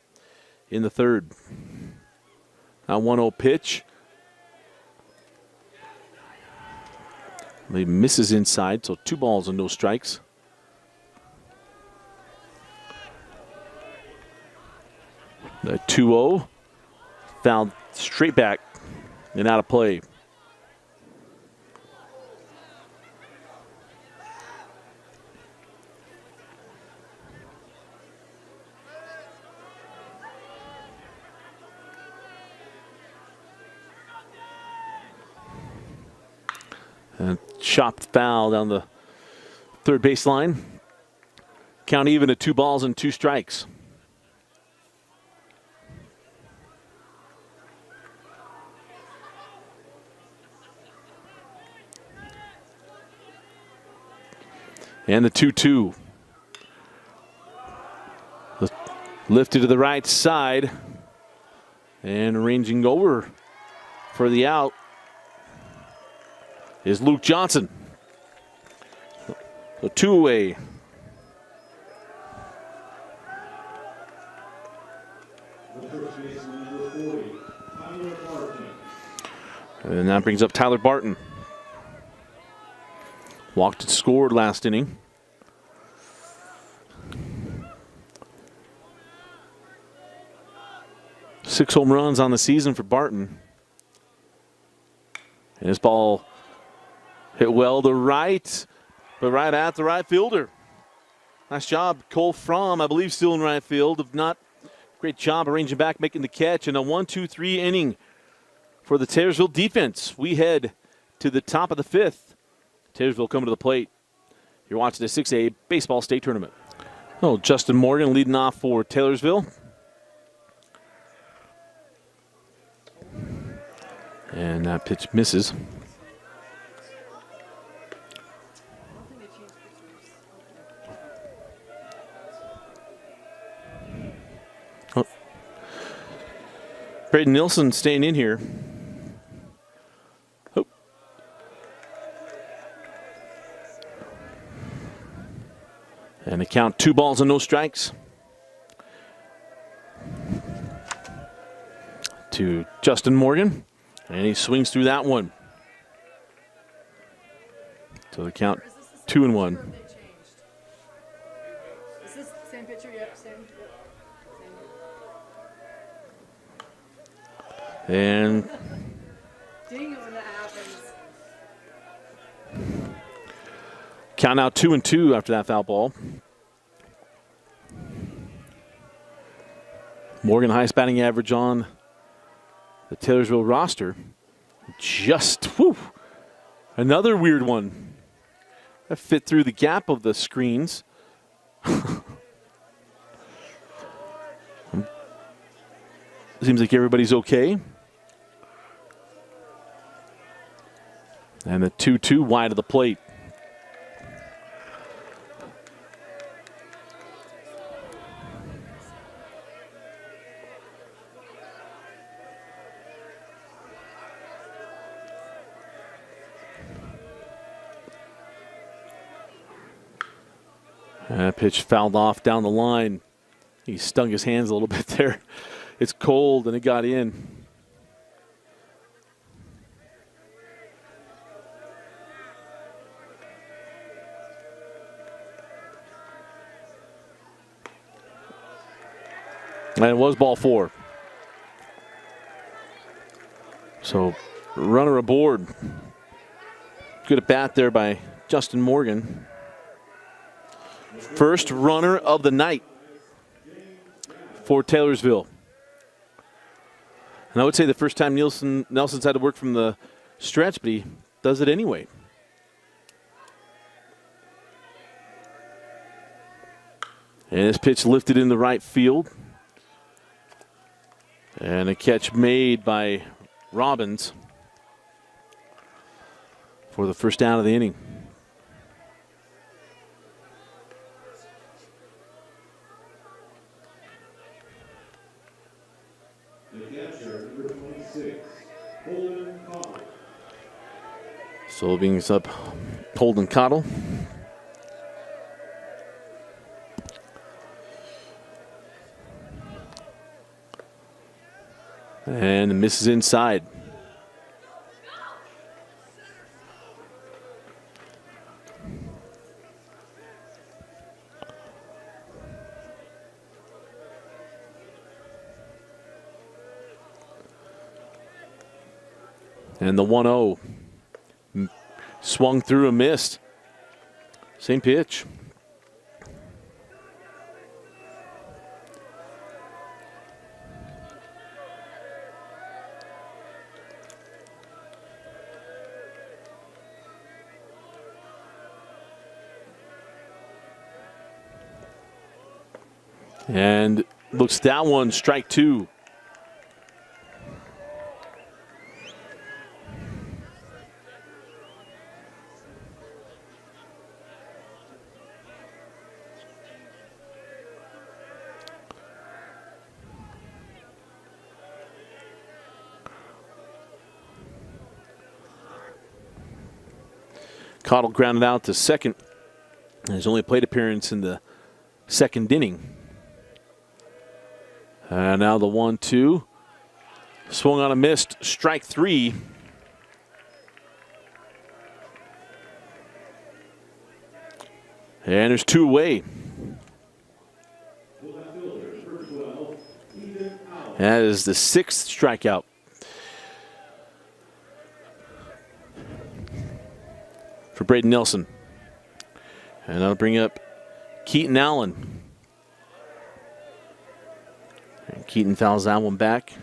in the third. Now 1-0 pitch. He misses inside, so 2 balls and no strikes. The 2-0. Fouled straight back and out of play. And chopped foul down the third baseline. Count even at 2 balls and 2 strikes. And the 2-2. Lifted to the right side. And ranging over for the out is Luke Johnson. So 2 away. And that brings up Tyler Barton. Walked and scored last inning. Six home runs on the season for Barton. And his ball hit well to right, but right at the right fielder. Nice job, Cole Fromm, I believe still in right field. If not, great job arranging back, making the catch. And a 1-2-3 inning for the Taylorsville defense. We head to the top of the 5th. Taylorsville coming to the plate. You're watching the 6A Baseball State Tournament. Oh, Justin Morgan leading off for Taylorsville. And that pitch misses. Oh. Braden Nilsson staying in here. Oh. And the count, 2 balls and no strikes. To Justin Morgan. And he swings through that one. So the count 2-1. Is this the same picture? Yep, same. And Dang it when that happens. count now 2-2 after that foul ball. Morgan, highest batting average on the Taylorsville roster. Just, whew, another weird one. That fit through the gap of the screens. Seems like everybody's okay. And the 2-2 wide of the plate. That pitch fouled off down the line. He stung his hands a little bit there. It's cold and it got in. And it was ball 4. So runner aboard. Good at bat there by Justin Morgan. First runner of the night for Taylorsville. And I would say the first time Nelson's had to work from the stretch, but he does it anyway. And this pitch lifted in the right field. And a catch made by Robbins for the first down of the inning. So brings up Holden Cottle. And misses inside. And the 1-0 swung through and missed. Same pitch. And looks that one, strike two. Cottle grounded out to second. His only plate appearance in the second inning. And now the 1-2. Swung on a missed, strike three. And there's two away. That is the sixth strikeout. For Braden Nelson. And that'll bring up Keaton Allen. And Keaton fouls that one back.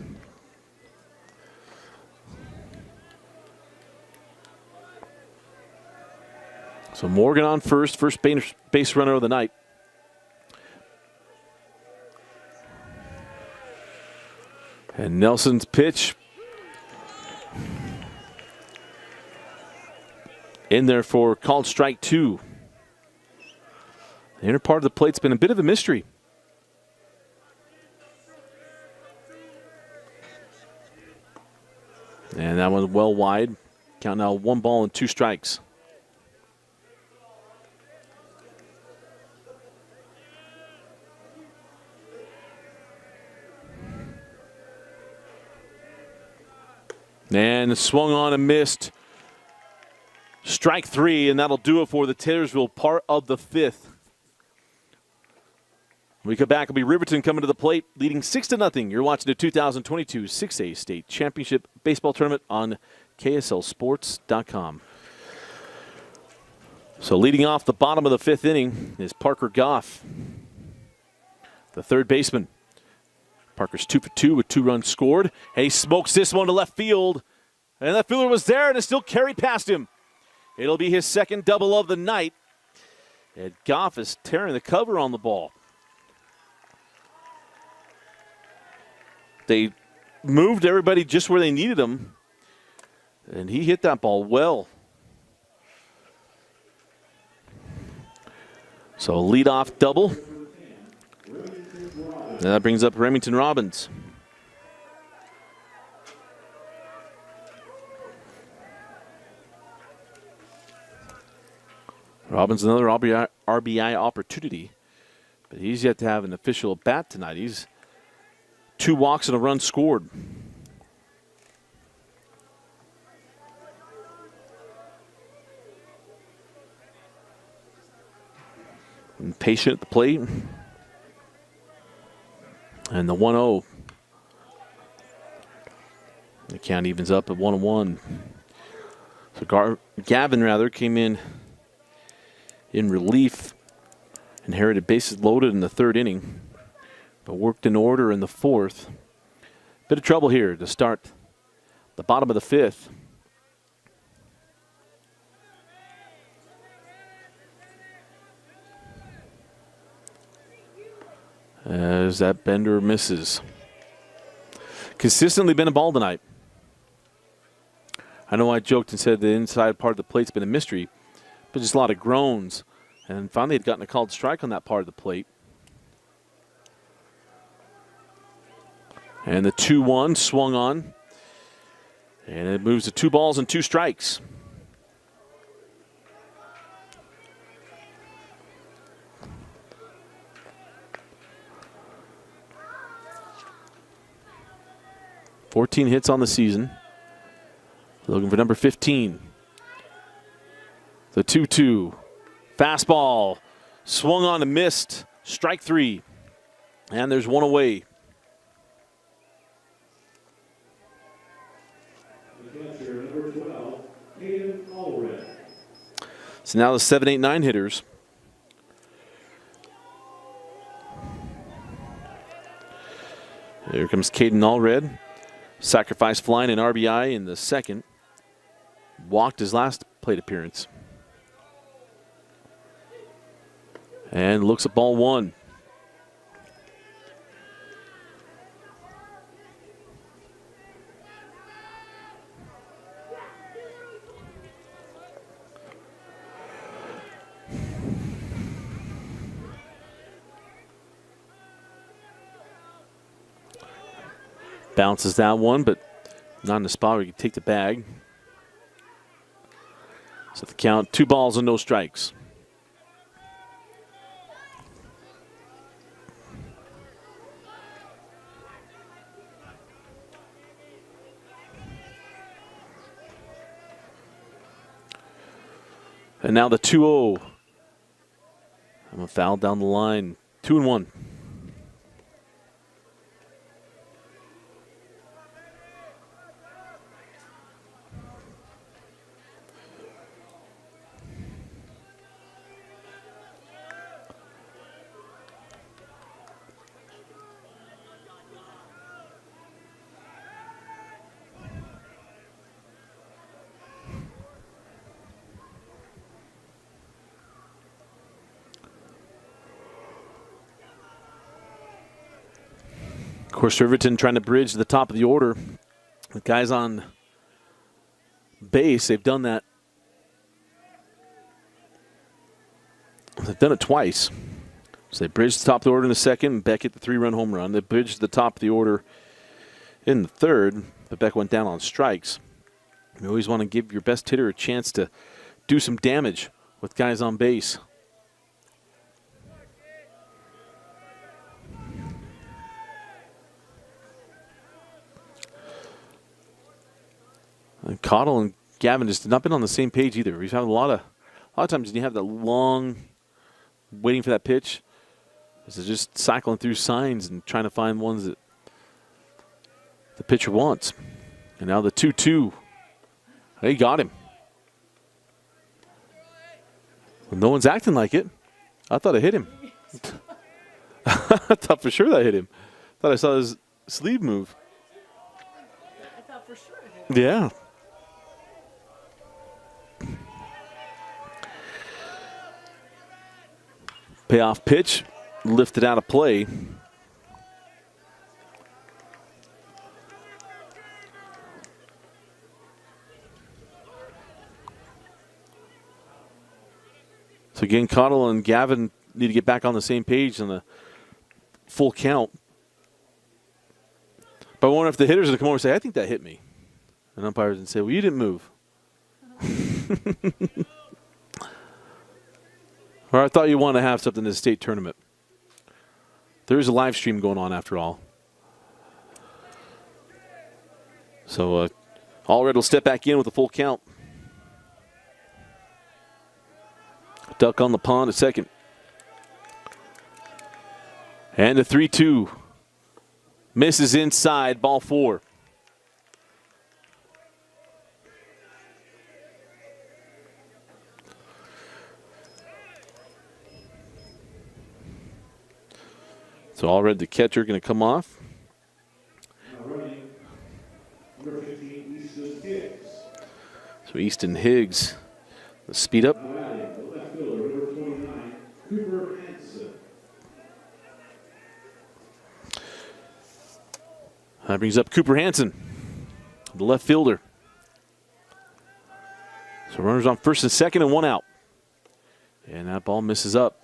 So Morgan on first base runner of the night. And Nelson's pitch in there for called strike two. The inner part of the plate's been a bit of a mystery. And that one's well wide. Count now 1 ball and 2 strikes. And swung on and missed. Strike three, and that'll do it for the Taylorsville part of the fifth. When we come back, it'll be Riverton coming to the plate, leading 6-0. You're watching the 2022 6A State Championship Baseball Tournament on KSLSports.com. So leading off the bottom of the fifth inning is Parker Goff, the third baseman. Parker's 2 for 2 with 2 runs scored. And he smokes this one to left field. And that fielder was there and it still carried past him. It'll be his second double of the night. And Goff is tearing the cover on the ball. They moved everybody just where they needed him. And he hit that ball well. So leadoff double. And that brings up Remington Robbins. Robbins another RBI opportunity, but he's yet to have an official at bat tonight. He's 2 walks and a run scored. Impatient at the plate. And the 1-0. The count evens up at 1-1. So Gavin came in relief. Inherited bases loaded in the third inning, but worked in order in the fourth. Bit of trouble here to start the bottom of the fifth. As that bender misses. Consistently been a ball tonight. I know I joked and said the inside part of the plate's been a mystery, but just a lot of groans. And finally had gotten a called strike on that part of the plate. And the 2-1 swung on. And it moves to 2 balls and 2 strikes. 14 hits on the season. Looking for number 15. The 2-2. Fastball. Swung on and missed. Strike 3. And there's one away. So now the 7, 8, 9 hitters. Here comes Caden Allred. Sacrifice flying an RBI in the second. Walked his last plate appearance. And looks at ball 1. Bounces that one, but not in the spot where you can take the bag. So the count, 2 balls and no strikes. And now the 2-0. I'm a foul down the line. 2-1. Of course, Riverton trying to bridge the top of the order with guys on base. They've done that. They've done it twice. So they bridged the top of the order in the second, and Beck hit the 3-run home run. They bridged the top of the order in the third, but Beck went down on strikes. You always want to give your best hitter a chance to do some damage with guys on base. And Cottle and Gavin just have not been on the same page either. We've had a lot of times when you have that long waiting for that pitch, is just cycling through signs and trying to find ones that the pitcher wants. And now the 2-2. They got him. Well, no one's acting like it. I thought I hit him. I thought for sure that hit him. Thought I saw his sleeve move. I thought for sure I did. Yeah. Payoff pitch, lifted out of play. So again, Cottle and Gavin need to get back on the same page on the full count. But I wonder if the hitters will come over and say, I think that hit me. And umpires would say, well, you didn't move. Or I thought you wanted to have something in the state tournament. There is a live stream going on after all. So Allred will step back in with a full count. Duck on the pond at second. And the 3-2. Misses inside, ball 4. So Allred, the catcher, going to come off. So Easton Higgs, the speed up. That brings up Cooper Hansen, the left fielder. So runners on first and second and 1 out. And that ball misses up.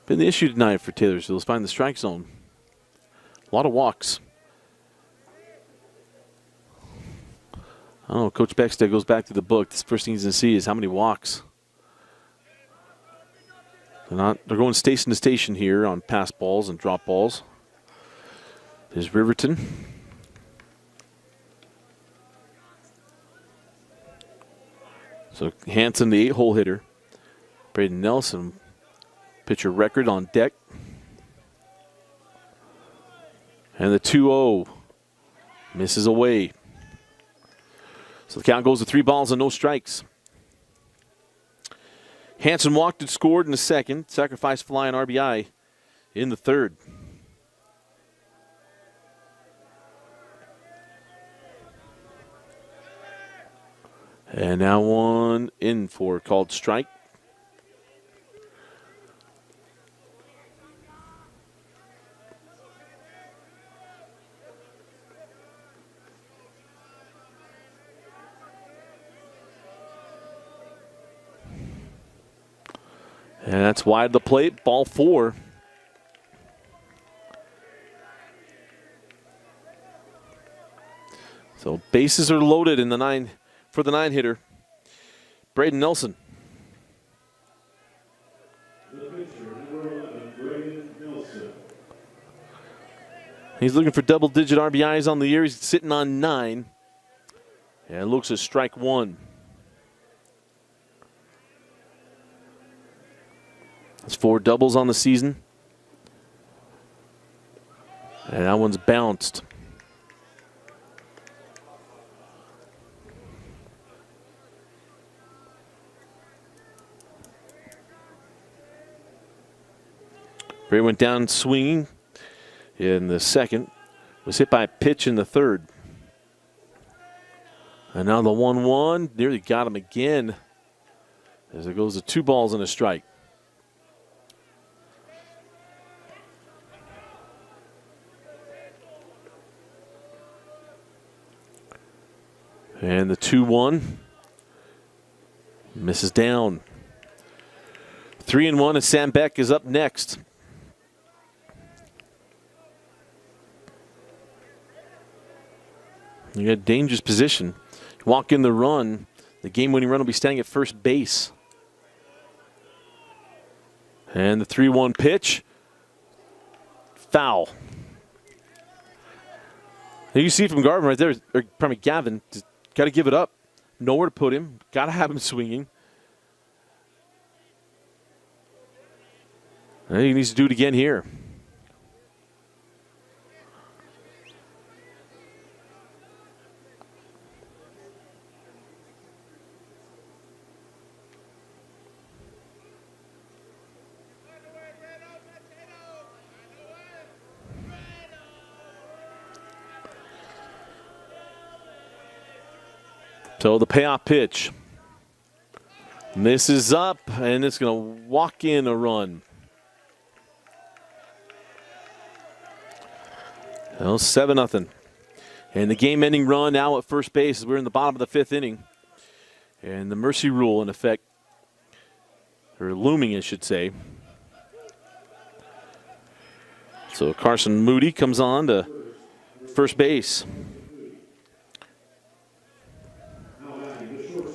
Been the issue tonight for Taylorsville is find the strike zone. A lot of walks. I don't know, Coach Beckstead goes back to the book. The first thing he's going to see is how many walks. They're going station to station here on pass balls and drop balls. There's Riverton. So Hanson, the 8-hole hitter. Braden Nelson, pitcher record on deck. And the 2-0 misses away. So the count goes to 3 balls and no strikes. Hanson walked and scored in the second. Sacrifice fly and RBI in the third. And now one in for called strike. And that's wide of the plate, ball 4. So bases are loaded in the 9 for the 9-hitter, Braden Nelson. The pitcher, number 11, Braden Nelson. He's looking for double-digit RBIs on the year. He's sitting on 9. And it looks at strike 1. That's 4 doubles on the season. And that one's bounced. Bray went down swinging in the second. Was hit by a pitch in the third. And now the 1-1. Nearly got him again. As it goes to 2 balls and a strike. And the 2-1 misses down. 3-1, and Sam Beck is up next. You got dangerous position. Walk in the run. The game-winning run will be standing at first base. And the 3-1 pitch. Foul. You see from Garvin right there, or probably Gavin, got to give it up. Nowhere to put him. Got to have him swinging. And he needs to do it again here. So the payoff pitch misses up, and it's going to walk in a run. Well, 7-0. And the game-ending run now at first base as we're in the bottom of the 5th inning. And the mercy rule in effect, or looming, I should say. So Carson Moody comes on to first base.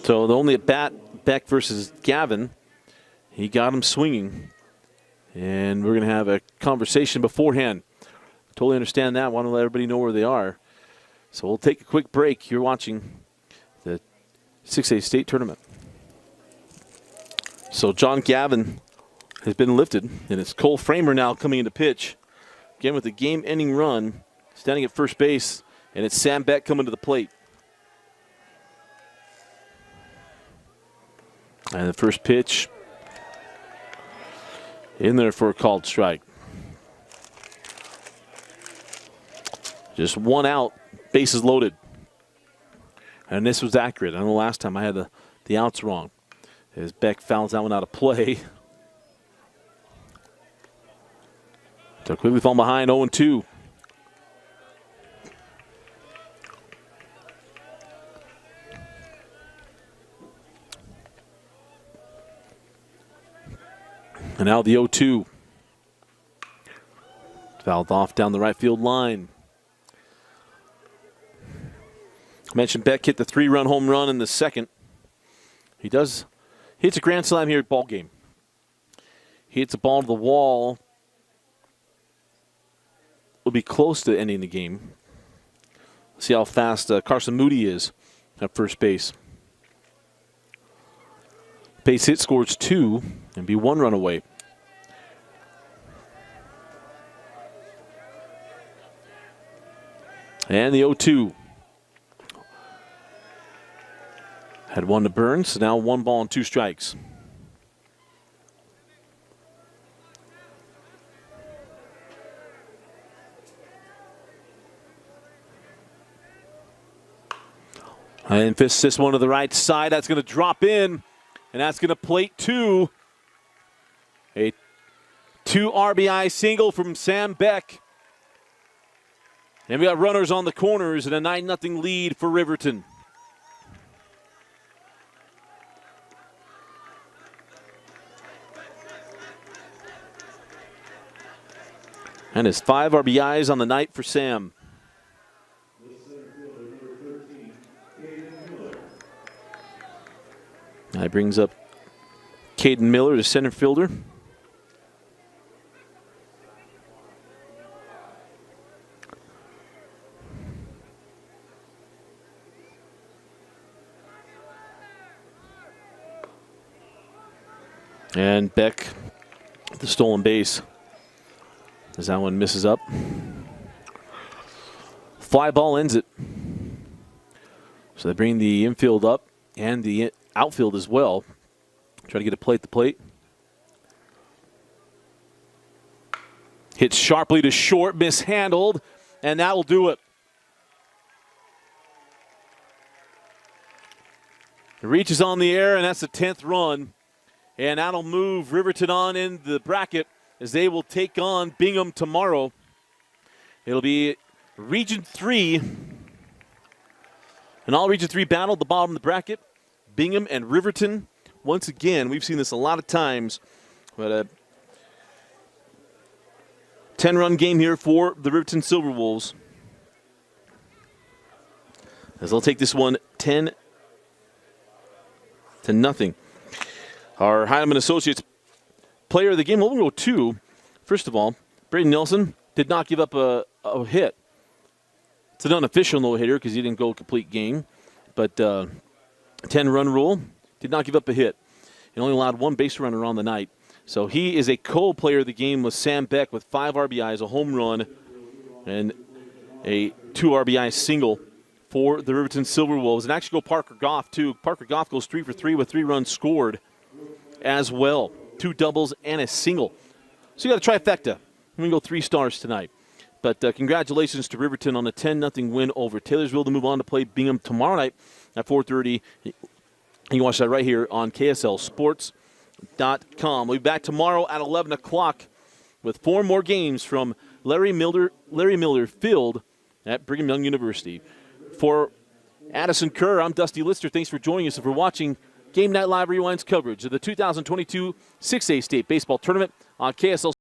So the only at bat, Beck versus Gavin. He got him swinging. And we're going to have a conversation beforehand. Totally understand that. Want to let everybody know where they are. So we'll take a quick break. You're watching the 6A state tournament. So John Gavin has been lifted, and it's Cole Framer now coming into pitch. Again with the game-ending run, standing at first base, and it's Sam Beck coming to the plate. And the first pitch in there for a called strike. Just 1 out, bases loaded. And this was accurate. I know last time I had the outs wrong. As Beck fouls that one out of play. So quickly falling behind, 0-2. And now the 0-2. Fouled off down the right field line. I mentioned Beck hit the 3-run home run in the second. He hits a grand slam here at ball game. hits a ball to the wall. Will be close to ending the game. See how fast Carson Moody is at first base. Base hit scores 2 and be 1 run away. And the 0-2. Had 1 to burn, so now 1 ball and 2 strikes. And Fisk this one to the right side. That's going to drop in, and that's going to plate 2. A 2 RBI single from Sam Beck. And we got runners on the corners and a 9-0 lead for Riverton. And his 5 RBIs on the night for Sam. That brings up Caden Miller, the center fielder. And Beck, the stolen base, as that one misses up. Fly ball ends it. So they bring the infield up and the outfield as well. Try to get a play at the plate. Hits sharply to short, mishandled, and that will do it. It reaches on the air, and that's the 10th run. And that'll move Riverton on in the bracket as they will take on Bingham tomorrow. It'll be Region 3. An all-Region 3 battle at the bottom of the bracket. Bingham and Riverton. Once again, we've seen this a lot of times. But a 10-run game here for the Riverton Silverwolves. As they'll take this one 10-0. Our Heinemann Associates player of the game, we'll go 2. First of all, Braden Nelson did not give up a hit. It's an unofficial no-hitter because he didn't go a complete game. But 10-run rule, did not give up a hit. He only allowed 1 base runner on the night. So he is a co-player of the game with Sam Beck with 5 RBIs, a home run, and a 2 RBI single for the Riverton Silverwolves. And actually go Parker Goff, too. Parker Goff goes 3 for 3 with 3 runs scored as well. 2 doubles and a single. So you got a trifecta. We can go 3 stars tonight. But congratulations to Riverton on a 10-0 win over Taylorsville to move on to play Bingham tomorrow night at 4:30. You can watch that right here on KSLSports.com. We'll be back tomorrow at 11 o'clock with 4 more games from Larry Miller Field at Brigham Young University. For Addison Kerr, I'm Dusty Lister. Thanks for joining us and for watching Game Night Live Rewind's coverage of the 2022 6A State Baseball Tournament on KSL.